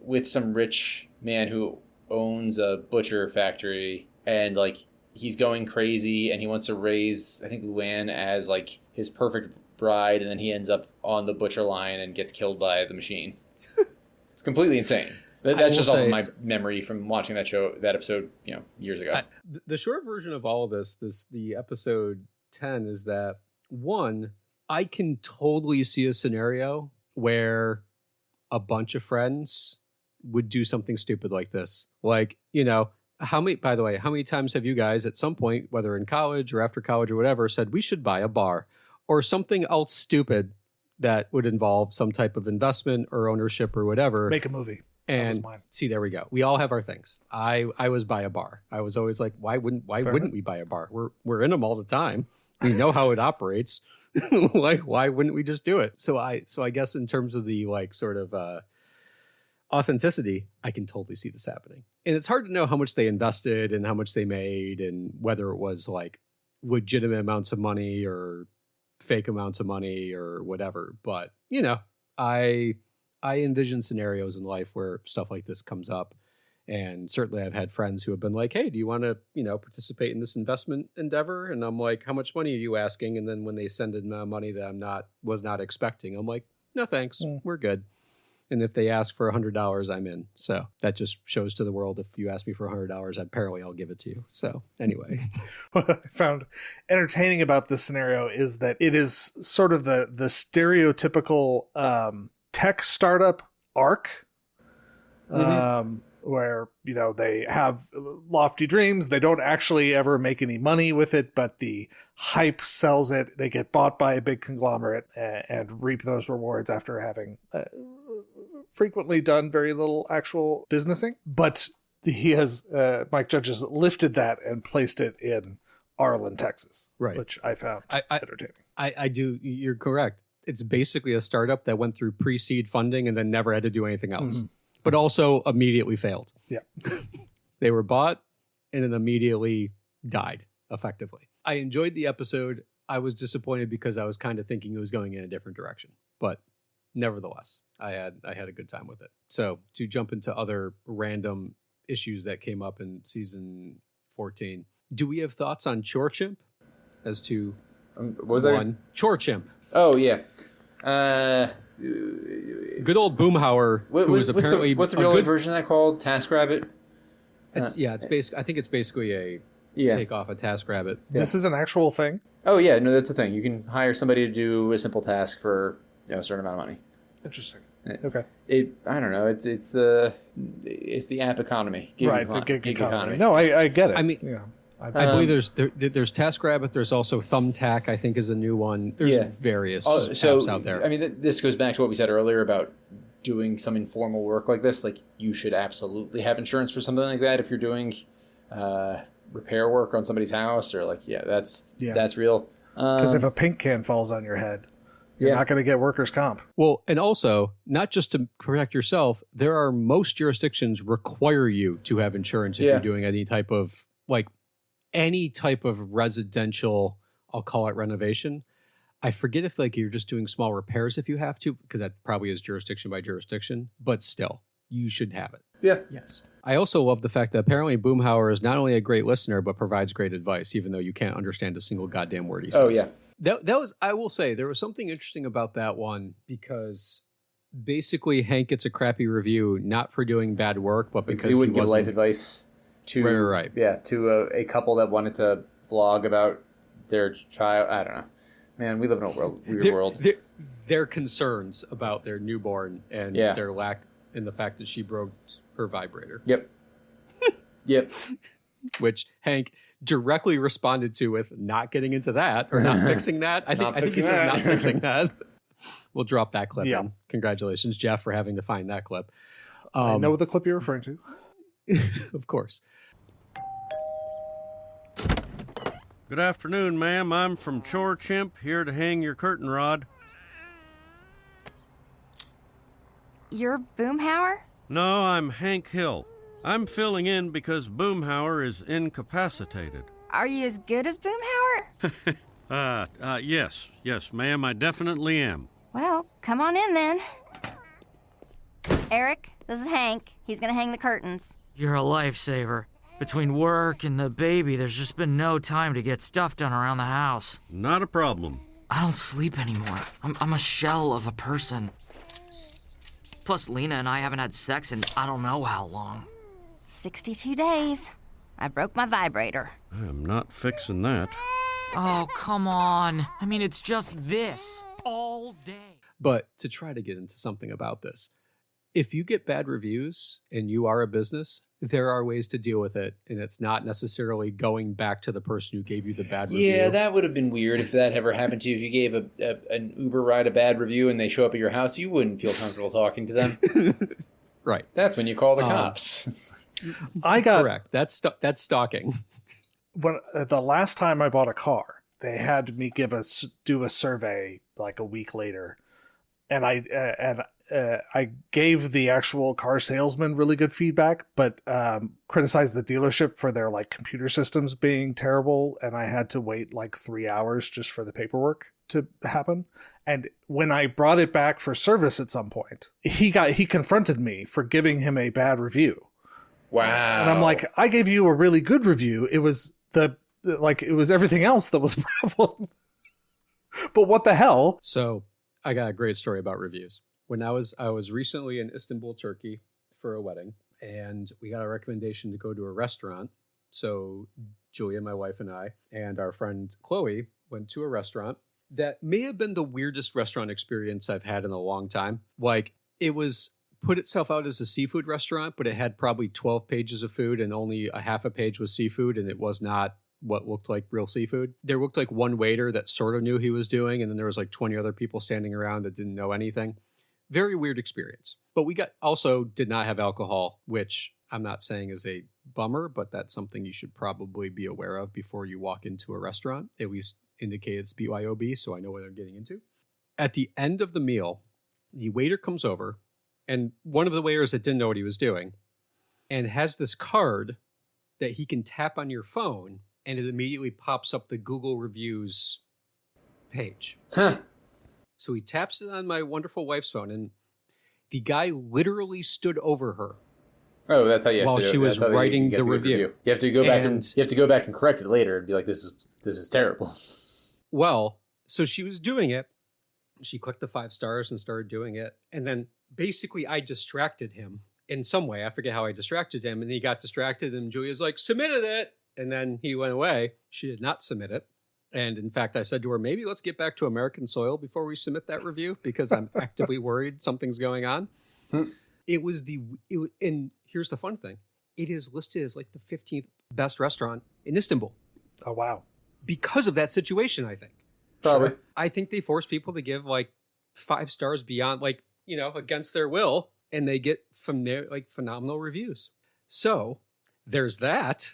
with some rich man who owns a butcher factory, and like he's going crazy and he wants to raise, I think, Luann as like his perfect bride, and then he ends up on the butcher line and gets killed by the machine. It's completely insane. That's just off of my memory from watching that episode, years ago. The short version of all of the episode 10 is that, one, I can totally see a scenario where a bunch of friends would do something stupid like this. Like, how many times have you guys at some point, whether in college or after college or whatever, said we should buy a bar or something else stupid that would involve some type of investment or ownership or whatever? Make a movie. And see, there we go. We all have our things. I was buy a bar. I was always like, why wouldn't we buy a bar? We're in them all the time. We know how it operates. Like, why wouldn't we just do it? So I guess in terms of the like sort of authenticity, I can totally see this happening. And it's hard to know how much they invested and how much they made and whether it was like legitimate amounts of money or fake amounts of money or whatever. But, I envision scenarios in life where stuff like this comes up. And certainly I've had friends who have been like, hey, do you want to, participate in this investment endeavor? And I'm like, how much money are you asking? And then when they send in money that was not expecting, I'm like, no, thanks. We're good. And if they ask for $100, I'm in. So that just shows to the world, if you ask me for $100, apparently I'll give it to you. So anyway. What I found entertaining about this scenario is that it is sort of the stereotypical tech startup arc, where, they have lofty dreams. They don't actually ever make any money with it, but the hype sells it. They get bought by a big conglomerate and reap those rewards after having frequently done very little actual businessing. But he has, Mike Judge has lifted that and placed it in Arlen, Texas, right? Which I found entertaining. I do. You're correct. It's basically a startup that went through pre-seed funding and then never had to do anything else, but also immediately failed. Yeah. They were bought and then immediately died effectively. I enjoyed the episode. I was disappointed because I was kind of thinking it was going in a different direction, but nevertheless, I had a good time with it. So to jump into other random issues that came up in season 14, do we have thoughts on Chore Chimp as to what was that? Chore Chimp? Oh yeah, good old Boomhauer, who was apparently what's the real version of that called? TaskRabbit. It's basically. I think it's basically a takeoff of TaskRabbit. This is an actual thing. Oh yeah, no, that's the thing. You can hire somebody to do a simple task for a certain amount of money. Interesting. Okay. I don't know. It's the app economy. The gig economy. No, I get it. I mean, I believe there's TaskRabbit. There's also Thumbtack, I think, is a new one. There's various apps out there. I mean, this goes back to what we said earlier about doing some informal work like this. Like, you should absolutely have insurance for something like that if you're doing repair work on somebody's house, or that's real. Because if a pink can falls on your head, you're not going to get workers' comp. Well, and also, not just to protect yourself, there are most jurisdictions require you to have insurance if you're doing any type of residential, I'll call it renovation. I forget if you're just doing small repairs if you have to, because that probably is jurisdiction by jurisdiction, but still, you should have it. Yeah. Yes. I also love the fact that apparently Boomhauer is not only a great listener, but provides great advice, even though you can't understand a single goddamn word he says. Oh, yeah. That was, I will say, there was something interesting about that one, because basically Hank gets a crappy review, not for doing bad work, but because he wouldn't give life advice to a couple that wanted to vlog about their child. I don't know. Man, we live in a weird world. Their concerns about their newborn and their lack in the fact that she broke her vibrator. Yep. Yep. Which Hank directly responded to with not getting into that or not fixing that. I think he says not fixing that. We'll drop that clip in. Congratulations, Geoff, for having to find that clip. I know the clip you're referring to. Of course. Good afternoon, ma'am. I'm from Chore Chimp, here to hang your curtain rod. You're Boomhauer? No, I'm Hank Hill. I'm filling in because Boomhauer is incapacitated. Are you as good as Boomhauer? Yes, ma'am, I definitely am. Well, come on in then. Eric, this is Hank. He's gonna hang the curtains. You're a lifesaver. Between work and the baby, there's just been no time to get stuff done around the house. Not a problem. I don't sleep anymore. I'm a shell of a person. Plus, Lena and I haven't had sex in I don't know how long. 62 days. I broke my vibrator. I am not fixing that. Oh, come on. I mean, it's just this all day. But to try to get into something about this, if you get bad reviews and you are a business, there are ways to deal with it, and it's not necessarily going back to the person who gave you the bad review. Yeah, that would have been weird if that ever happened to you. If you gave an Uber ride a bad review and they show up at your house, you wouldn't feel comfortable talking to them. Right. That's when you call the cops. Correct. That's stalking. When the last time I bought a car, they had me do a survey like a week later, and I gave the actual car salesman really good feedback, but criticized the dealership for their computer systems being terrible, and I had to wait 3 hours just for the paperwork to happen. And when I brought it back for service at some point, he confronted me for giving him a bad review. Wow. And I'm like, I gave you a really good review. It was it was everything else that was the problem. But what the hell? So I got a great story about reviews. When I was recently in Istanbul, Turkey for a wedding, and we got a recommendation to go to a restaurant. So Julia, my wife, and I, and our friend Chloe went to a restaurant that may have been the weirdest restaurant experience I've had in a long time. Like, it was put itself out as a seafood restaurant, but it had probably 12 pages of food and only a half a page was seafood, and it was not what looked like real seafood. There looked like one waiter that sort of knew he was doing, and then there was like 20 other people standing around that didn't know anything. Very weird experience. But we also did not have alcohol, which I'm not saying is a bummer, but that's something you should probably be aware of before you walk into a restaurant. At least indicate it's BYOB, so I know what I'm getting into. At the end of the meal, the waiter comes over, and one of the waiters that didn't know what he was doing, and has this card that he can tap on your phone, and it immediately pops up the Google reviews page. Huh. So he taps it on my wonderful wife's phone, and the guy literally stood over her. Oh, that's how you have while to do it. she was That's how writing you the review. You have to go back and you have to go back and correct it later and be like, this is terrible. Well, so she was doing it. She clicked the 5 stars and started doing it. And then basically I distracted him in some way. I forget how I distracted him. And he got distracted and Julia's like, submitted it. And then he went away. She did not submit it. And in fact, I said to her, maybe let's get back to American soil before we submit that review because I'm actively worried something's going on. And here's the fun thing. It is listed as like the 15th best restaurant in Istanbul. Oh, wow. Because of that situation, I think. Probably. Sure. I think they force people to give like 5 stars beyond, like, against their will. And they get from there like phenomenal reviews. So there's that.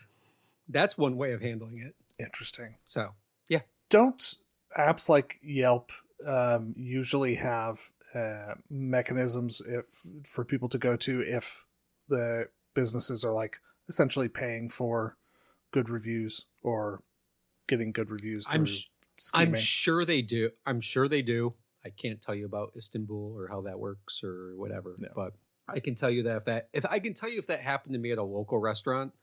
That's one way of handling it. Interesting. So, yeah. Don't apps like Yelp usually have mechanisms for people to go to if the businesses are like essentially paying for good reviews or getting good reviews through scheming? I'm sure they do. I can't tell you about Istanbul or how that works or whatever, but I can tell you that if that happened to me at a local restaurant,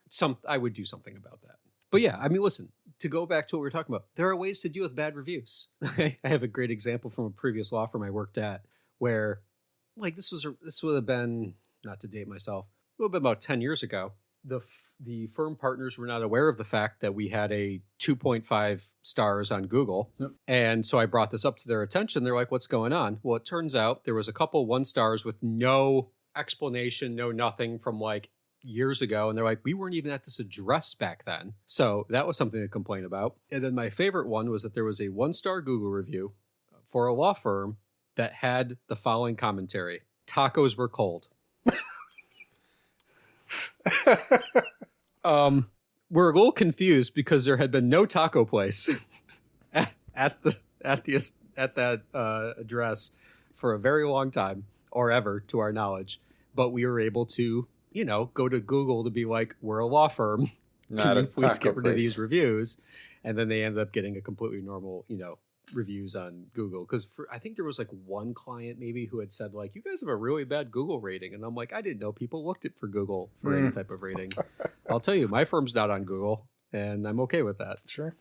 I would do something about that. But yeah, I mean, listen, to go back to what we were talking about, there are ways to deal with bad reviews. I have a great example from a previous law firm I worked at where, like, this would have been, not to date myself, it would have been about 10 years ago. The firm partners were not aware of the fact that we had a 2.5 stars on Google. Yep. And so I brought this up to their attention. They're like, what's going on? Well, it turns out there was a couple 1 stars with no explanation, no nothing from like years ago. And they're like, we weren't even at this address back then. So that was something to complain about. And then my favorite one was that there was a 1-star Google review for a law firm that had the following commentary: tacos were cold. We're a little confused because there had been no taco place at that address for a very long time, or ever, to our knowledge. But we were able to, go to Google to be like, we're a law firm. Can you please get rid of these reviews? And then they ended up getting a completely normal, reviews on Google. Because I think there was like one client maybe who had said like, you guys have a really bad Google rating. And I'm like, I didn't know people looked it for Google for any type of rating. I'll tell you, my firm's not on Google and I'm okay with that. Sure.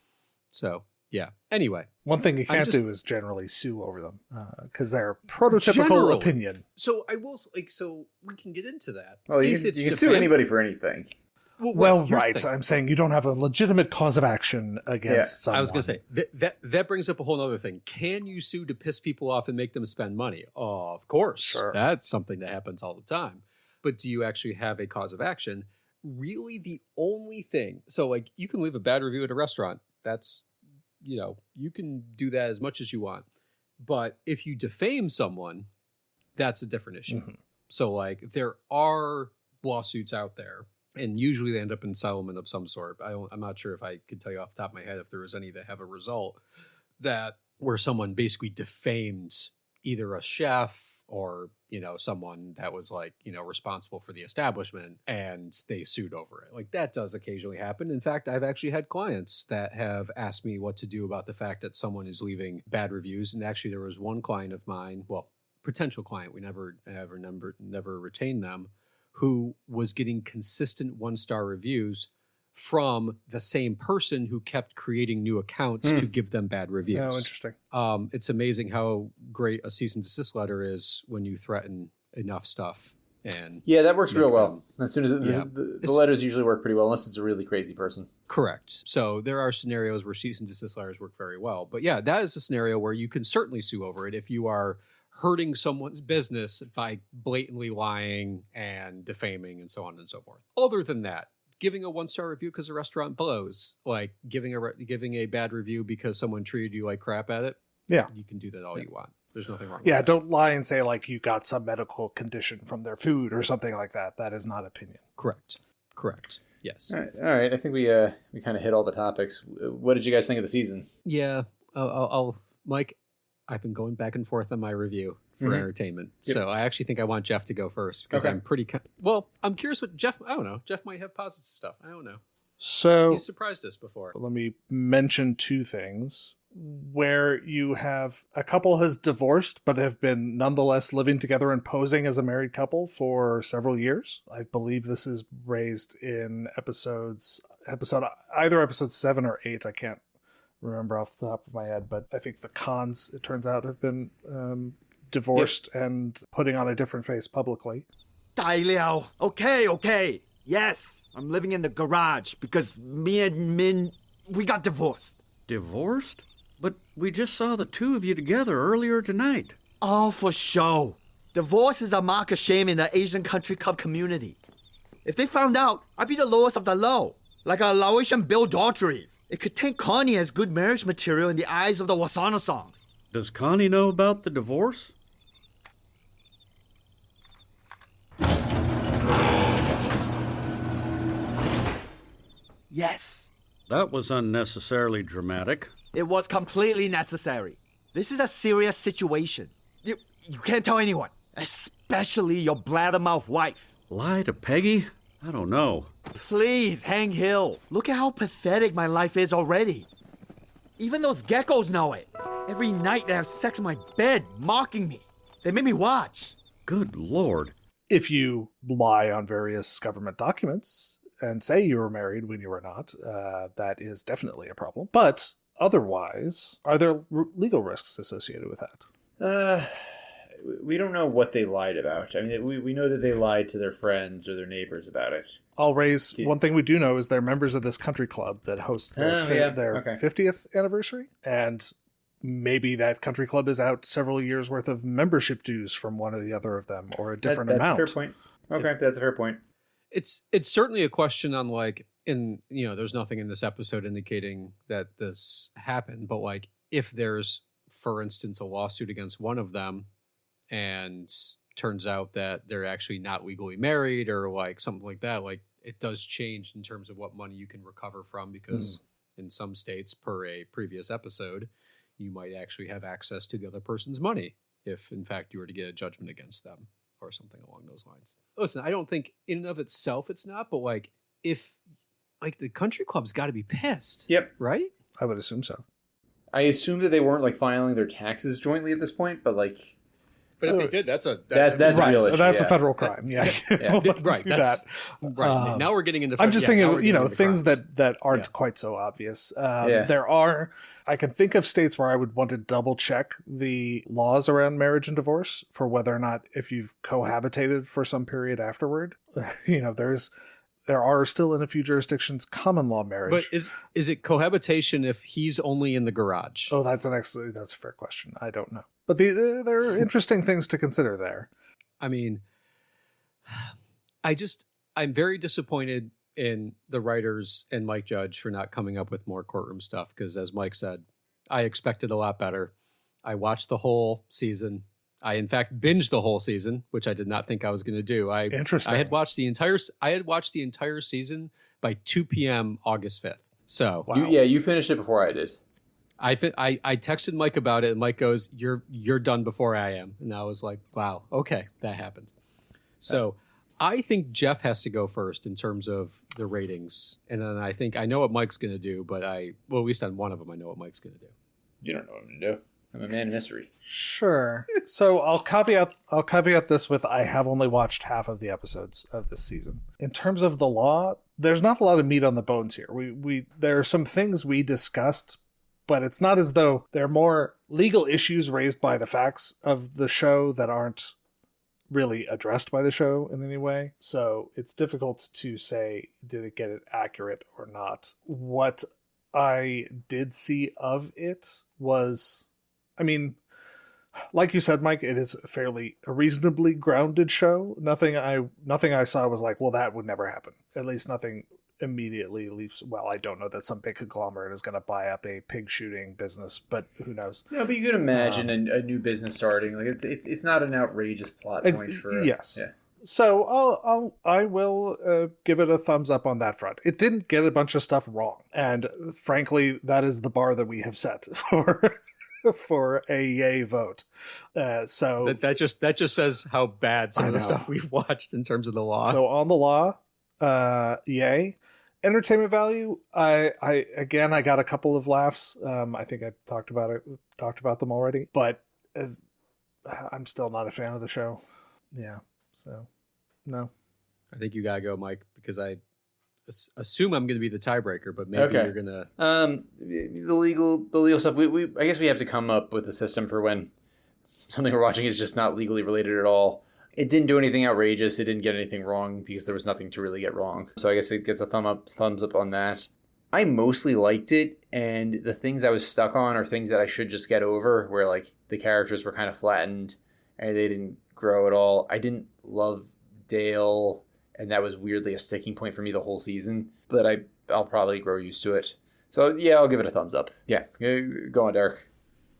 So yeah. Anyway. One thing you can't do is generally sue over them because they're prototypical opinion. So I will so we can get into that. Well, you can sue anybody for anything. Well, right. I'm saying you don't have a legitimate cause of action against someone. I was going to say, that brings up a whole other thing. Can you sue to piss people off and make them spend money? Oh, of course. Sure. That's something that happens all the time. But do you actually have a cause of action? Really, the only thing. So, like, you can leave a bad review at a restaurant. That's, you can do that as much as you want. But if you defame someone, that's a different issue. Mm-hmm. So, like, there are lawsuits out there. And usually they end up in settlement of some sort. I'm not sure if I could tell you off the top of my head if there was any that have a result that where someone basically defamed either a chef or, someone that was like, responsible for the establishment and they sued over it. Like that does occasionally happen. In fact, I've actually had clients that have asked me what to do about the fact that someone is leaving bad reviews. And actually there was one client of mine, well, potential client, we never retained them, who was getting consistent 1-star reviews from the same person who kept creating new accounts to give them bad reviews. Oh, interesting. It's amazing how great a cease and desist letter is when you threaten enough stuff. And yeah, that works real well. As soon as the letters usually work pretty well, unless it's a really crazy person. Correct. So there are scenarios where cease and desist letters work very well. But yeah, that is a scenario where you can certainly sue over it if you are hurting someone's business by blatantly lying and defaming and so on and so forth. Other than that, giving a 1-star review because a restaurant blows, like giving a bad review because someone treated you like crap at it. Yeah. You can do that all you want. There's nothing wrong with Yeah, that. don't lie and say like you got some medical condition from their food or something like that. That is not opinion. Correct. Yes. All right. I think we kind of hit all the topics. What did you guys think of the season? Yeah. I'll Mike, I've been going back and forth on my review for entertainment. Yep. So I actually think I want Geoff to go first because I'm pretty... I'm curious what Geoff... I don't know. Geoff might have positive stuff. I don't know. So... He's surprised us before. Let me mention 2 things. Where you have a couple has divorced but have been nonetheless living together and posing as a married couple for several years. I believe this is raised in episode 7 or 8. I can't remember off the top of my head, but I think the Khans, it turns out, have been divorced and putting on a different face publicly. Dai Liao. Okay. Yes, I'm living in the garage because me and Min, we got divorced. Divorced? But we just saw the 2 of you together earlier tonight. Oh, for show. Divorce is a mark of shame in the Asian country club community. If they found out, I'd be the lowest of the low, like a Laotian Bill Daughtry. It could taint Connie as good marriage material in the eyes of the Wasana songs. Does Connie know about the divorce? Yes. That was unnecessarily dramatic. It was completely necessary. This is a serious situation. You can't tell anyone, especially your bladdermouth wife. Lie to Peggy? I don't know. Please, Hank Hill. Look at how pathetic my life is already. Even those geckos know it. Every night they have sex in my bed, mocking me. They make me watch. Good Lord. If you lie on various government documents and say you were married when you were not, that is definitely a problem. But otherwise, are there legal risks associated with that? We don't know what they lied about. I mean, we know that they lied to their friends or their neighbors about it. I'll raise one thing we do know is they're members of this country club that hosts their 50th anniversary. And maybe that country club is out several years worth of membership dues from one or the other of them, or a different amount. That's a fair point. Okay, that's a fair point. It's certainly a question on there's nothing in this episode indicating that this happened, but like if there's, for instance, a lawsuit against one of them and turns out that they're actually not legally married or like something like that, like it does change in terms of what money you can recover from, because in some states, per a previous episode, you might actually have access to the other person's money if in fact you were to get a judgment against them or something along those lines. Listen, I don't think in and of itself it's not, but like if like the country club's got to be pissed. Yep. Right? I would assume so. I assume that they weren't like filing their taxes jointly at this point, but like... But if they did, that's right. Real issue. That's a federal crime. Yeah. Right. Right. Now we're getting into... I'm just thinking, things that aren't quite so obvious. There are... I can think of states where I would want to double check the laws around marriage and divorce for whether or not if you've cohabitated for some period afterward, there are still in a few jurisdictions common law marriage. But is it cohabitation if he's only in the garage? Oh, that's a fair question. I don't know. But there are interesting things to consider there. I mean, I'm very disappointed in the writers and Mike Judge for not coming up with more courtroom stuff, because as Mike said, I expected a lot better. I watched the whole season. I in fact binged the whole season, which I did not think I was going to do. Interesting. I had watched the entire season by 2 p.m. August 5th. So wow. You finished it before I did. I texted Mike about it, and Mike goes, "You're done before I am," and I was like, "Wow, okay, that happened." So I think Geoff has to go first in terms of the ratings, and then I know what Mike's going to do, but at least on one of them, I know what Mike's going to do. You don't know what I'm going to do. I'm a man of mystery. Sure. So I'll caveat this with I have only watched half of the episodes of this season. In terms of the law, there's not a lot of meat on the bones here. There are some things we discussed, but it's not as though there are more legal issues raised by the facts of the show that aren't really addressed by the show in any way. So it's difficult to say, did it get it accurate or not? What I did see of it was, I mean, like you said, Mike, it is a reasonably grounded show. Nothing I saw was like, well, that would never happen. At least nothing immediately leaps. Well, I don't know that some big conglomerate is going to buy up a pig shooting business, but who knows? No, but you could imagine a new business starting. Like it's not an outrageous plot point for. Yes. Yeah. So I will give it a thumbs up on that front. It didn't get a bunch of stuff wrong, and frankly, that is the bar that we have set for a yay vote. So that just says how bad some of the stuff we've watched in terms of the law. So on the law, yay. Entertainment value, I got a couple of laughs. I think I talked about them already, but I'm still not a fan of the show. Yeah. So, no. I think you gotta go, Mike, because I assume I'm going to be the tiebreaker, but maybe you're gonna. The legal stuff. I guess we have to come up with a system for when something we're watching is just not legally related at all. It didn't do anything outrageous. It didn't get anything wrong because there was nothing to really get wrong. So I guess it gets a thumbs up on that. I mostly liked it, and the things I was stuck on are things that I should just get over, where like the characters were kind of flattened and they didn't grow at all. I didn't love Dale, and that was weirdly a sticking point for me the whole season, but I'll probably grow used to it. So yeah, I'll give it a thumbs up. Yeah, go on, Derrick.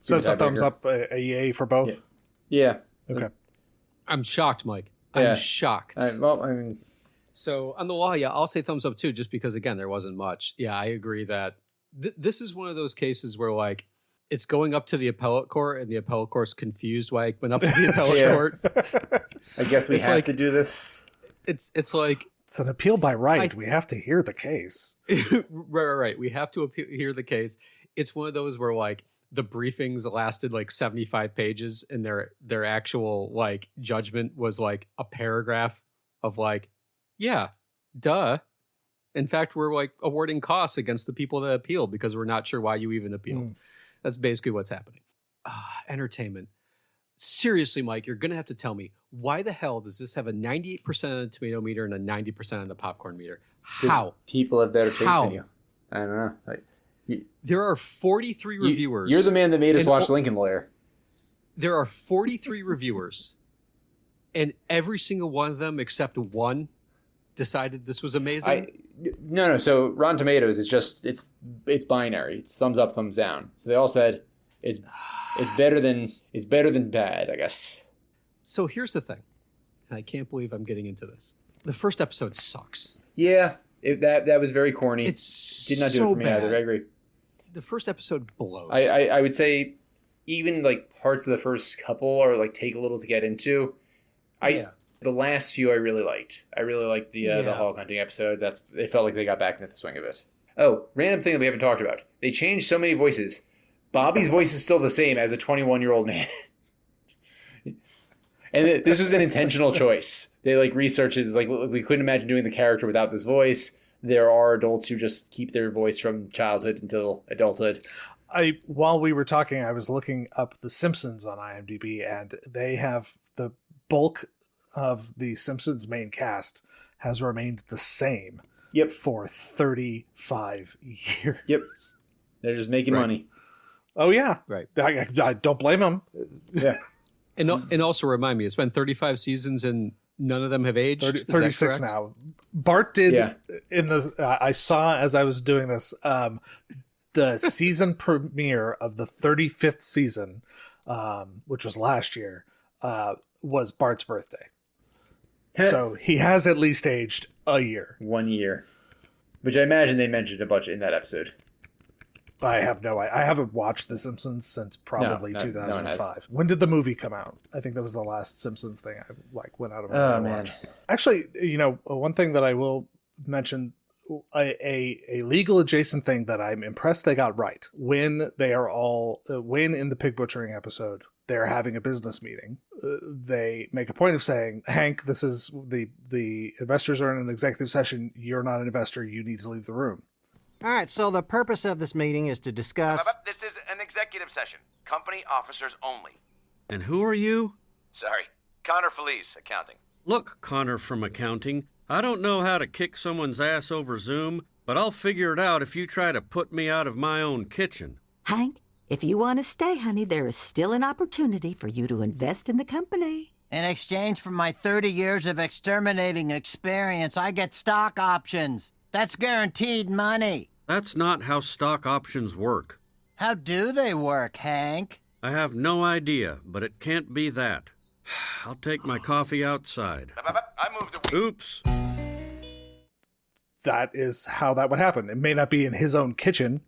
So it's a thumbs up, a yay for both? Yeah. Okay. I'm shocked, Mike. I'm shocked. So on the law, I'll say thumbs up too, just because, again, there wasn't much. Yeah, I agree that this is one of those cases where, like, it's going up to the appellate court, and the appellate court's confused why it went up to the appellate court. I guess we have to do this. It's like... It's an appeal by right. We have to hear the case. Right. We have to hear the case. It's one of those where, like, the briefings lasted like 75 pages, and their actual, like, judgment was like a paragraph of like, yeah, duh. In fact, we're like awarding costs against the people that appealed because we're not sure why you even appealed. That's basically what's happening. Entertainment. Seriously, Mike, you're going to have to tell me, why the hell does this have a 98% on the tomato meter and a 90% on the popcorn meter? How? People have better taste than you. I don't know. There are 43 reviewers. You're the man that made us watch Lincoln Lawyer. There are 43 reviewers, and every single one of them except one decided this was amazing. No. So Rotten Tomatoes is just it's binary. It's thumbs up, thumbs down. So they all said it's better than bad, I guess. So here's the thing, and I can't believe I'm getting into this. The first episode sucks. Yeah, that was very corny. It did not do it for me either. I agree. The first episode blows. I would say even like parts of the first couple are like take a little to get into. The last few I really liked. I really liked the hog hunting episode. It felt like they got back into the swing of it. Oh, random thing that we haven't talked about. They changed so many voices. Bobby's voice is still the same as a 21-year-old man. And this was an intentional choice. They like researches, like we couldn't imagine doing the character without this voice. There are adults who just keep their voice from childhood until adulthood. While we were talking, I was looking up The Simpsons on IMDb, and they have the bulk of the Simpsons main cast has remained the same. Yep. For 35 years. Yep. They're just making money. Oh yeah. Right. I don't blame them. Yeah. And also remind me, it's been 35 seasons and none of them have aged. 36 now. Bart did in the. I saw as I was doing this the season premiere of the 35th season, which was last year, was Bart's birthday. So he has at least aged a year. 1 year, which I imagine they mentioned a bunch in that episode. I have no idea. I haven't watched The Simpsons since probably 2005. When did the movie come out? I think that was the last Simpsons thing I went out of my way to watch. Actually, one thing that I will mention, a legal adjacent thing that I'm impressed they got right. When they are all, when in the pig butchering episode, they're having a business meeting, they make a point of saying, Hank, this is the investors are in an executive session. You're not an investor. You need to leave the room. All right, so the purpose of this meeting is to discuss... This is an executive session. Company officers only. And who are you? Sorry. Connor Felice, accounting. Look, Connor from accounting, I don't know how to kick someone's ass over Zoom, but I'll figure it out if you try to put me out of my own kitchen. Hank, if you want to stay, honey, there is still an opportunity for you to invest in the company. In exchange for my 30 years of exterminating experience, I get stock options. That's guaranteed money. That's not how stock options work. How do they work, Hank? I have no idea, but it can't be that. I'll take my coffee outside. I moved the... Oops. That is how that would happen. It may not be in his own kitchen,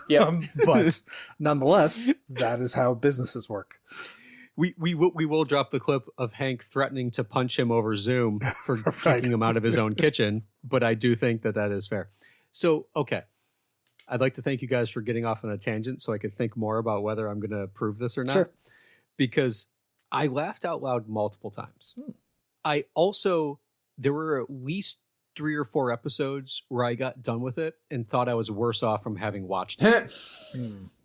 Yep. but nonetheless, that is how businesses work. We will drop the clip of Hank threatening to punch him over Zoom for Right. kicking him out of his own kitchen, but I do think that that is fair. So, okay. I'd like to thank you guys for getting off on a tangent so I could think more about whether I'm going to approve this or not. Sure. Because I laughed out loud multiple times. I also, there were at least 3 or 4 episodes where I got done with it and thought I was worse off from having watched it.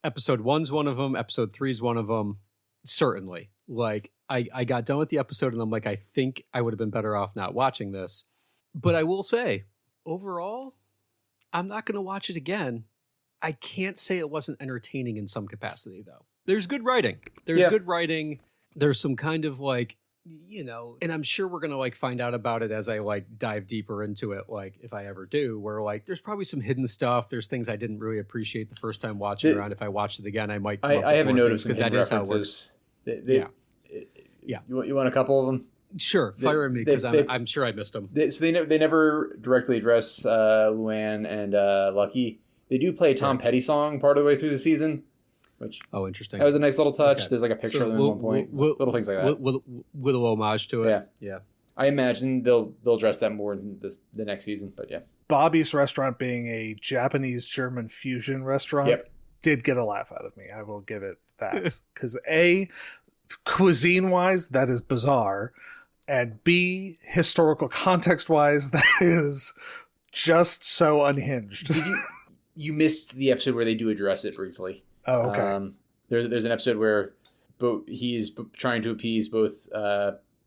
Episode 1's one of them. Episode 3's one of them. Certainly. Like, I got done with the episode and I'm like, I think I would have been better off not watching this. But I will say, overall, I'm not going to watch it again. I can't say it wasn't entertaining in some capacity, though. There's good writing. There's good writing. There's some kind of like, you know, and I'm sure we're going to like find out about it as I like dive deeper into it. Like if I ever do, where like, there's probably some hidden stuff. There's things I didn't really appreciate the first time watching around. If I watched it again, I might. I have a note of some hidden references. Yeah. You want a couple of them? Sure. Fire me because I'm sure I missed them. They never directly address Luann and Lucky. They do play a Tom Petty song part of the way through the season. Which, interesting. That was a nice little touch. Okay. There's like a picture of them at one point. Little things like that. With a little homage to it. Yeah. I imagine they'll address that more in the next season, but yeah. Bobby's restaurant being a Japanese-German fusion restaurant did get a laugh out of me. I will give it that. Because A, cuisine-wise, that is bizarre. And B, historical context-wise, that is just so unhinged. You missed the episode where they do address it briefly. Oh, okay. There's an episode where he's trying to appease both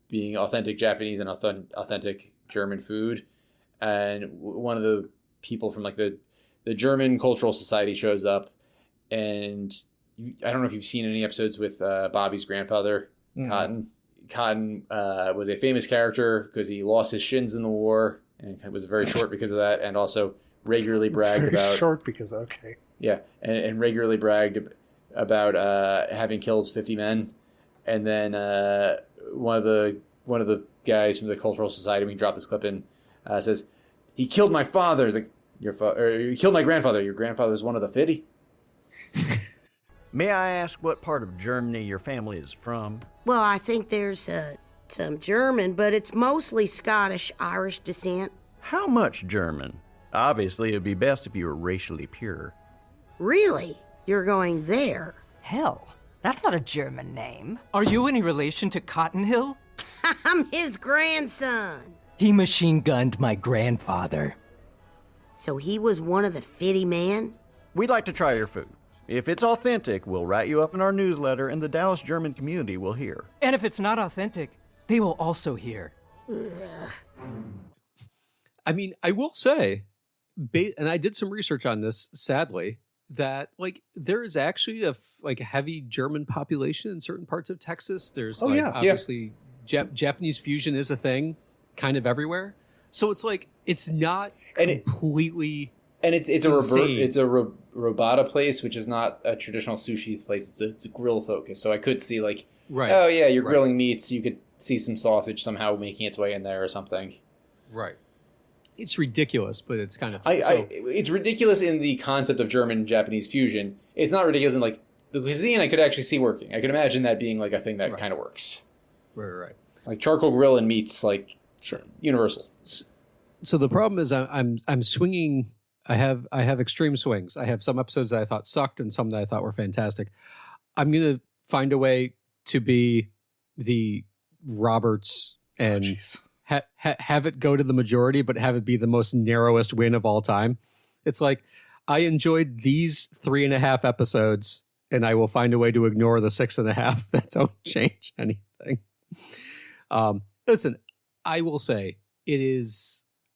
being authentic Japanese and authentic German food, and one of the people from like the German Cultural Society shows up, and I don't know if you've seen any episodes with Bobby's grandfather, Cotton. Cotton was a famous character because he lost his shins in the war and was very short because of that, and also regularly bragged about short because and regularly bragged about having killed 50 men, and then one of the guys from the Cultural Society, when he dropped this clip in, says he killed my father. He's like, you killed my grandfather. Your grandfather was one of the 50. May I ask what part of Germany your family is from? Well, I think there's some German, but it's mostly Scottish-Irish descent. How much German? Obviously, it'd be best if you were racially pure. Really? You're going there? Hell, that's not a German name. Are you any relation to Cotton Hill? I'm his grandson. He machine-gunned my grandfather. So he was one of the 50 men? We'd like to try your food. If it's authentic, we'll write you up in our newsletter and the Dallas German community will hear. And if it's not authentic, they will also hear. I mean, I will say, and I did some research on this, sadly, that like there is actually a heavy German population in certain parts of Texas. There's obviously Japanese fusion is a thing kind of everywhere. So it's like it's not completely it's a Robata place, which is not a traditional sushi place. It's a grill focus. So I could see like, oh yeah, you're grilling meats. You could see some sausage somehow making its way in there or something. Right. It's ridiculous, but it's kind of... it's ridiculous in the concept of German-Japanese fusion. It's not ridiculous in, like, the cuisine I could actually see working. I could imagine that being, like, a thing that kind of works. Right. Like, charcoal grill and meats, like, universal. So the problem is I'm swinging. I have extreme swings. I have some episodes that I thought sucked and some that I thought were fantastic. I'm going to find a way to be the Roberts and have it go to the majority, but have it be the most narrowest win of all time. It's like, I enjoyed these 3.5 episodes, and I will find a way to ignore the 6.5 that don't change anything. Listen, I will say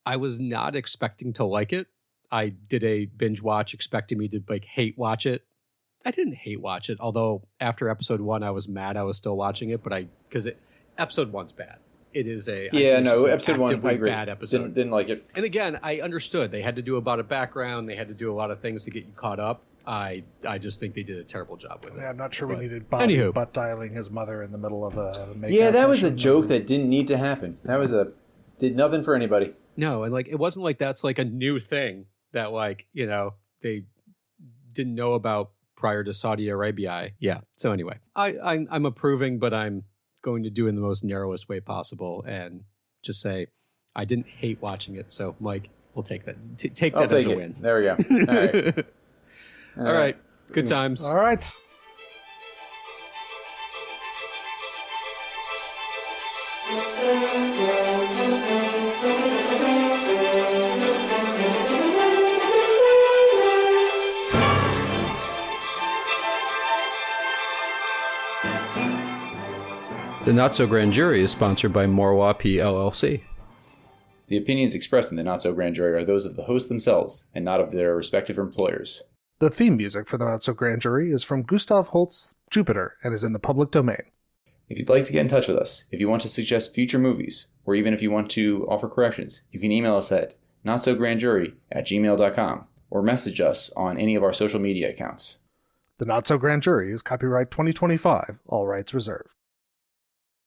I was not expecting to like it. I did a binge watch expecting me to like hate watch it. I didn't hate watch it, although after episode 1 I was mad I was still watching it, but episode 1's bad. It is episode 1 I agree. Bad episode. Didn't like it. And again, I understood they had to do about a background, they had to do a lot of things to get you caught up. I just think they did a terrible job with it. Yeah, I'm not sure we needed Bobby butt dialing his mother in the middle of a make. Yeah, that was a joke that didn't need to happen. Did nothing for anybody. No, and like it wasn't like that's like a new thing that like, they didn't know about prior to Saudi Arabia. Yeah. So anyway, I'm approving, but I'm going to do it in the most narrowest way possible and just say I didn't hate watching it. So Mike, we'll take that. Take that as a win. There we go. All right. All right. Good times. All right. The Not So Grand Jury is sponsored by Morwa PLLC. The opinions expressed in the Not So Grand Jury are those of the hosts themselves and not of their respective employers. The theme music for the Not So Grand Jury is from Gustav Holst's Jupiter and is in the public domain. If you'd like to get in touch with us, if you want to suggest future movies, or even if you want to offer corrections, you can email us at notsograndjury@gmail.com or message us on any of our social media accounts. The Not So Grand Jury is copyright 2025, all rights reserved.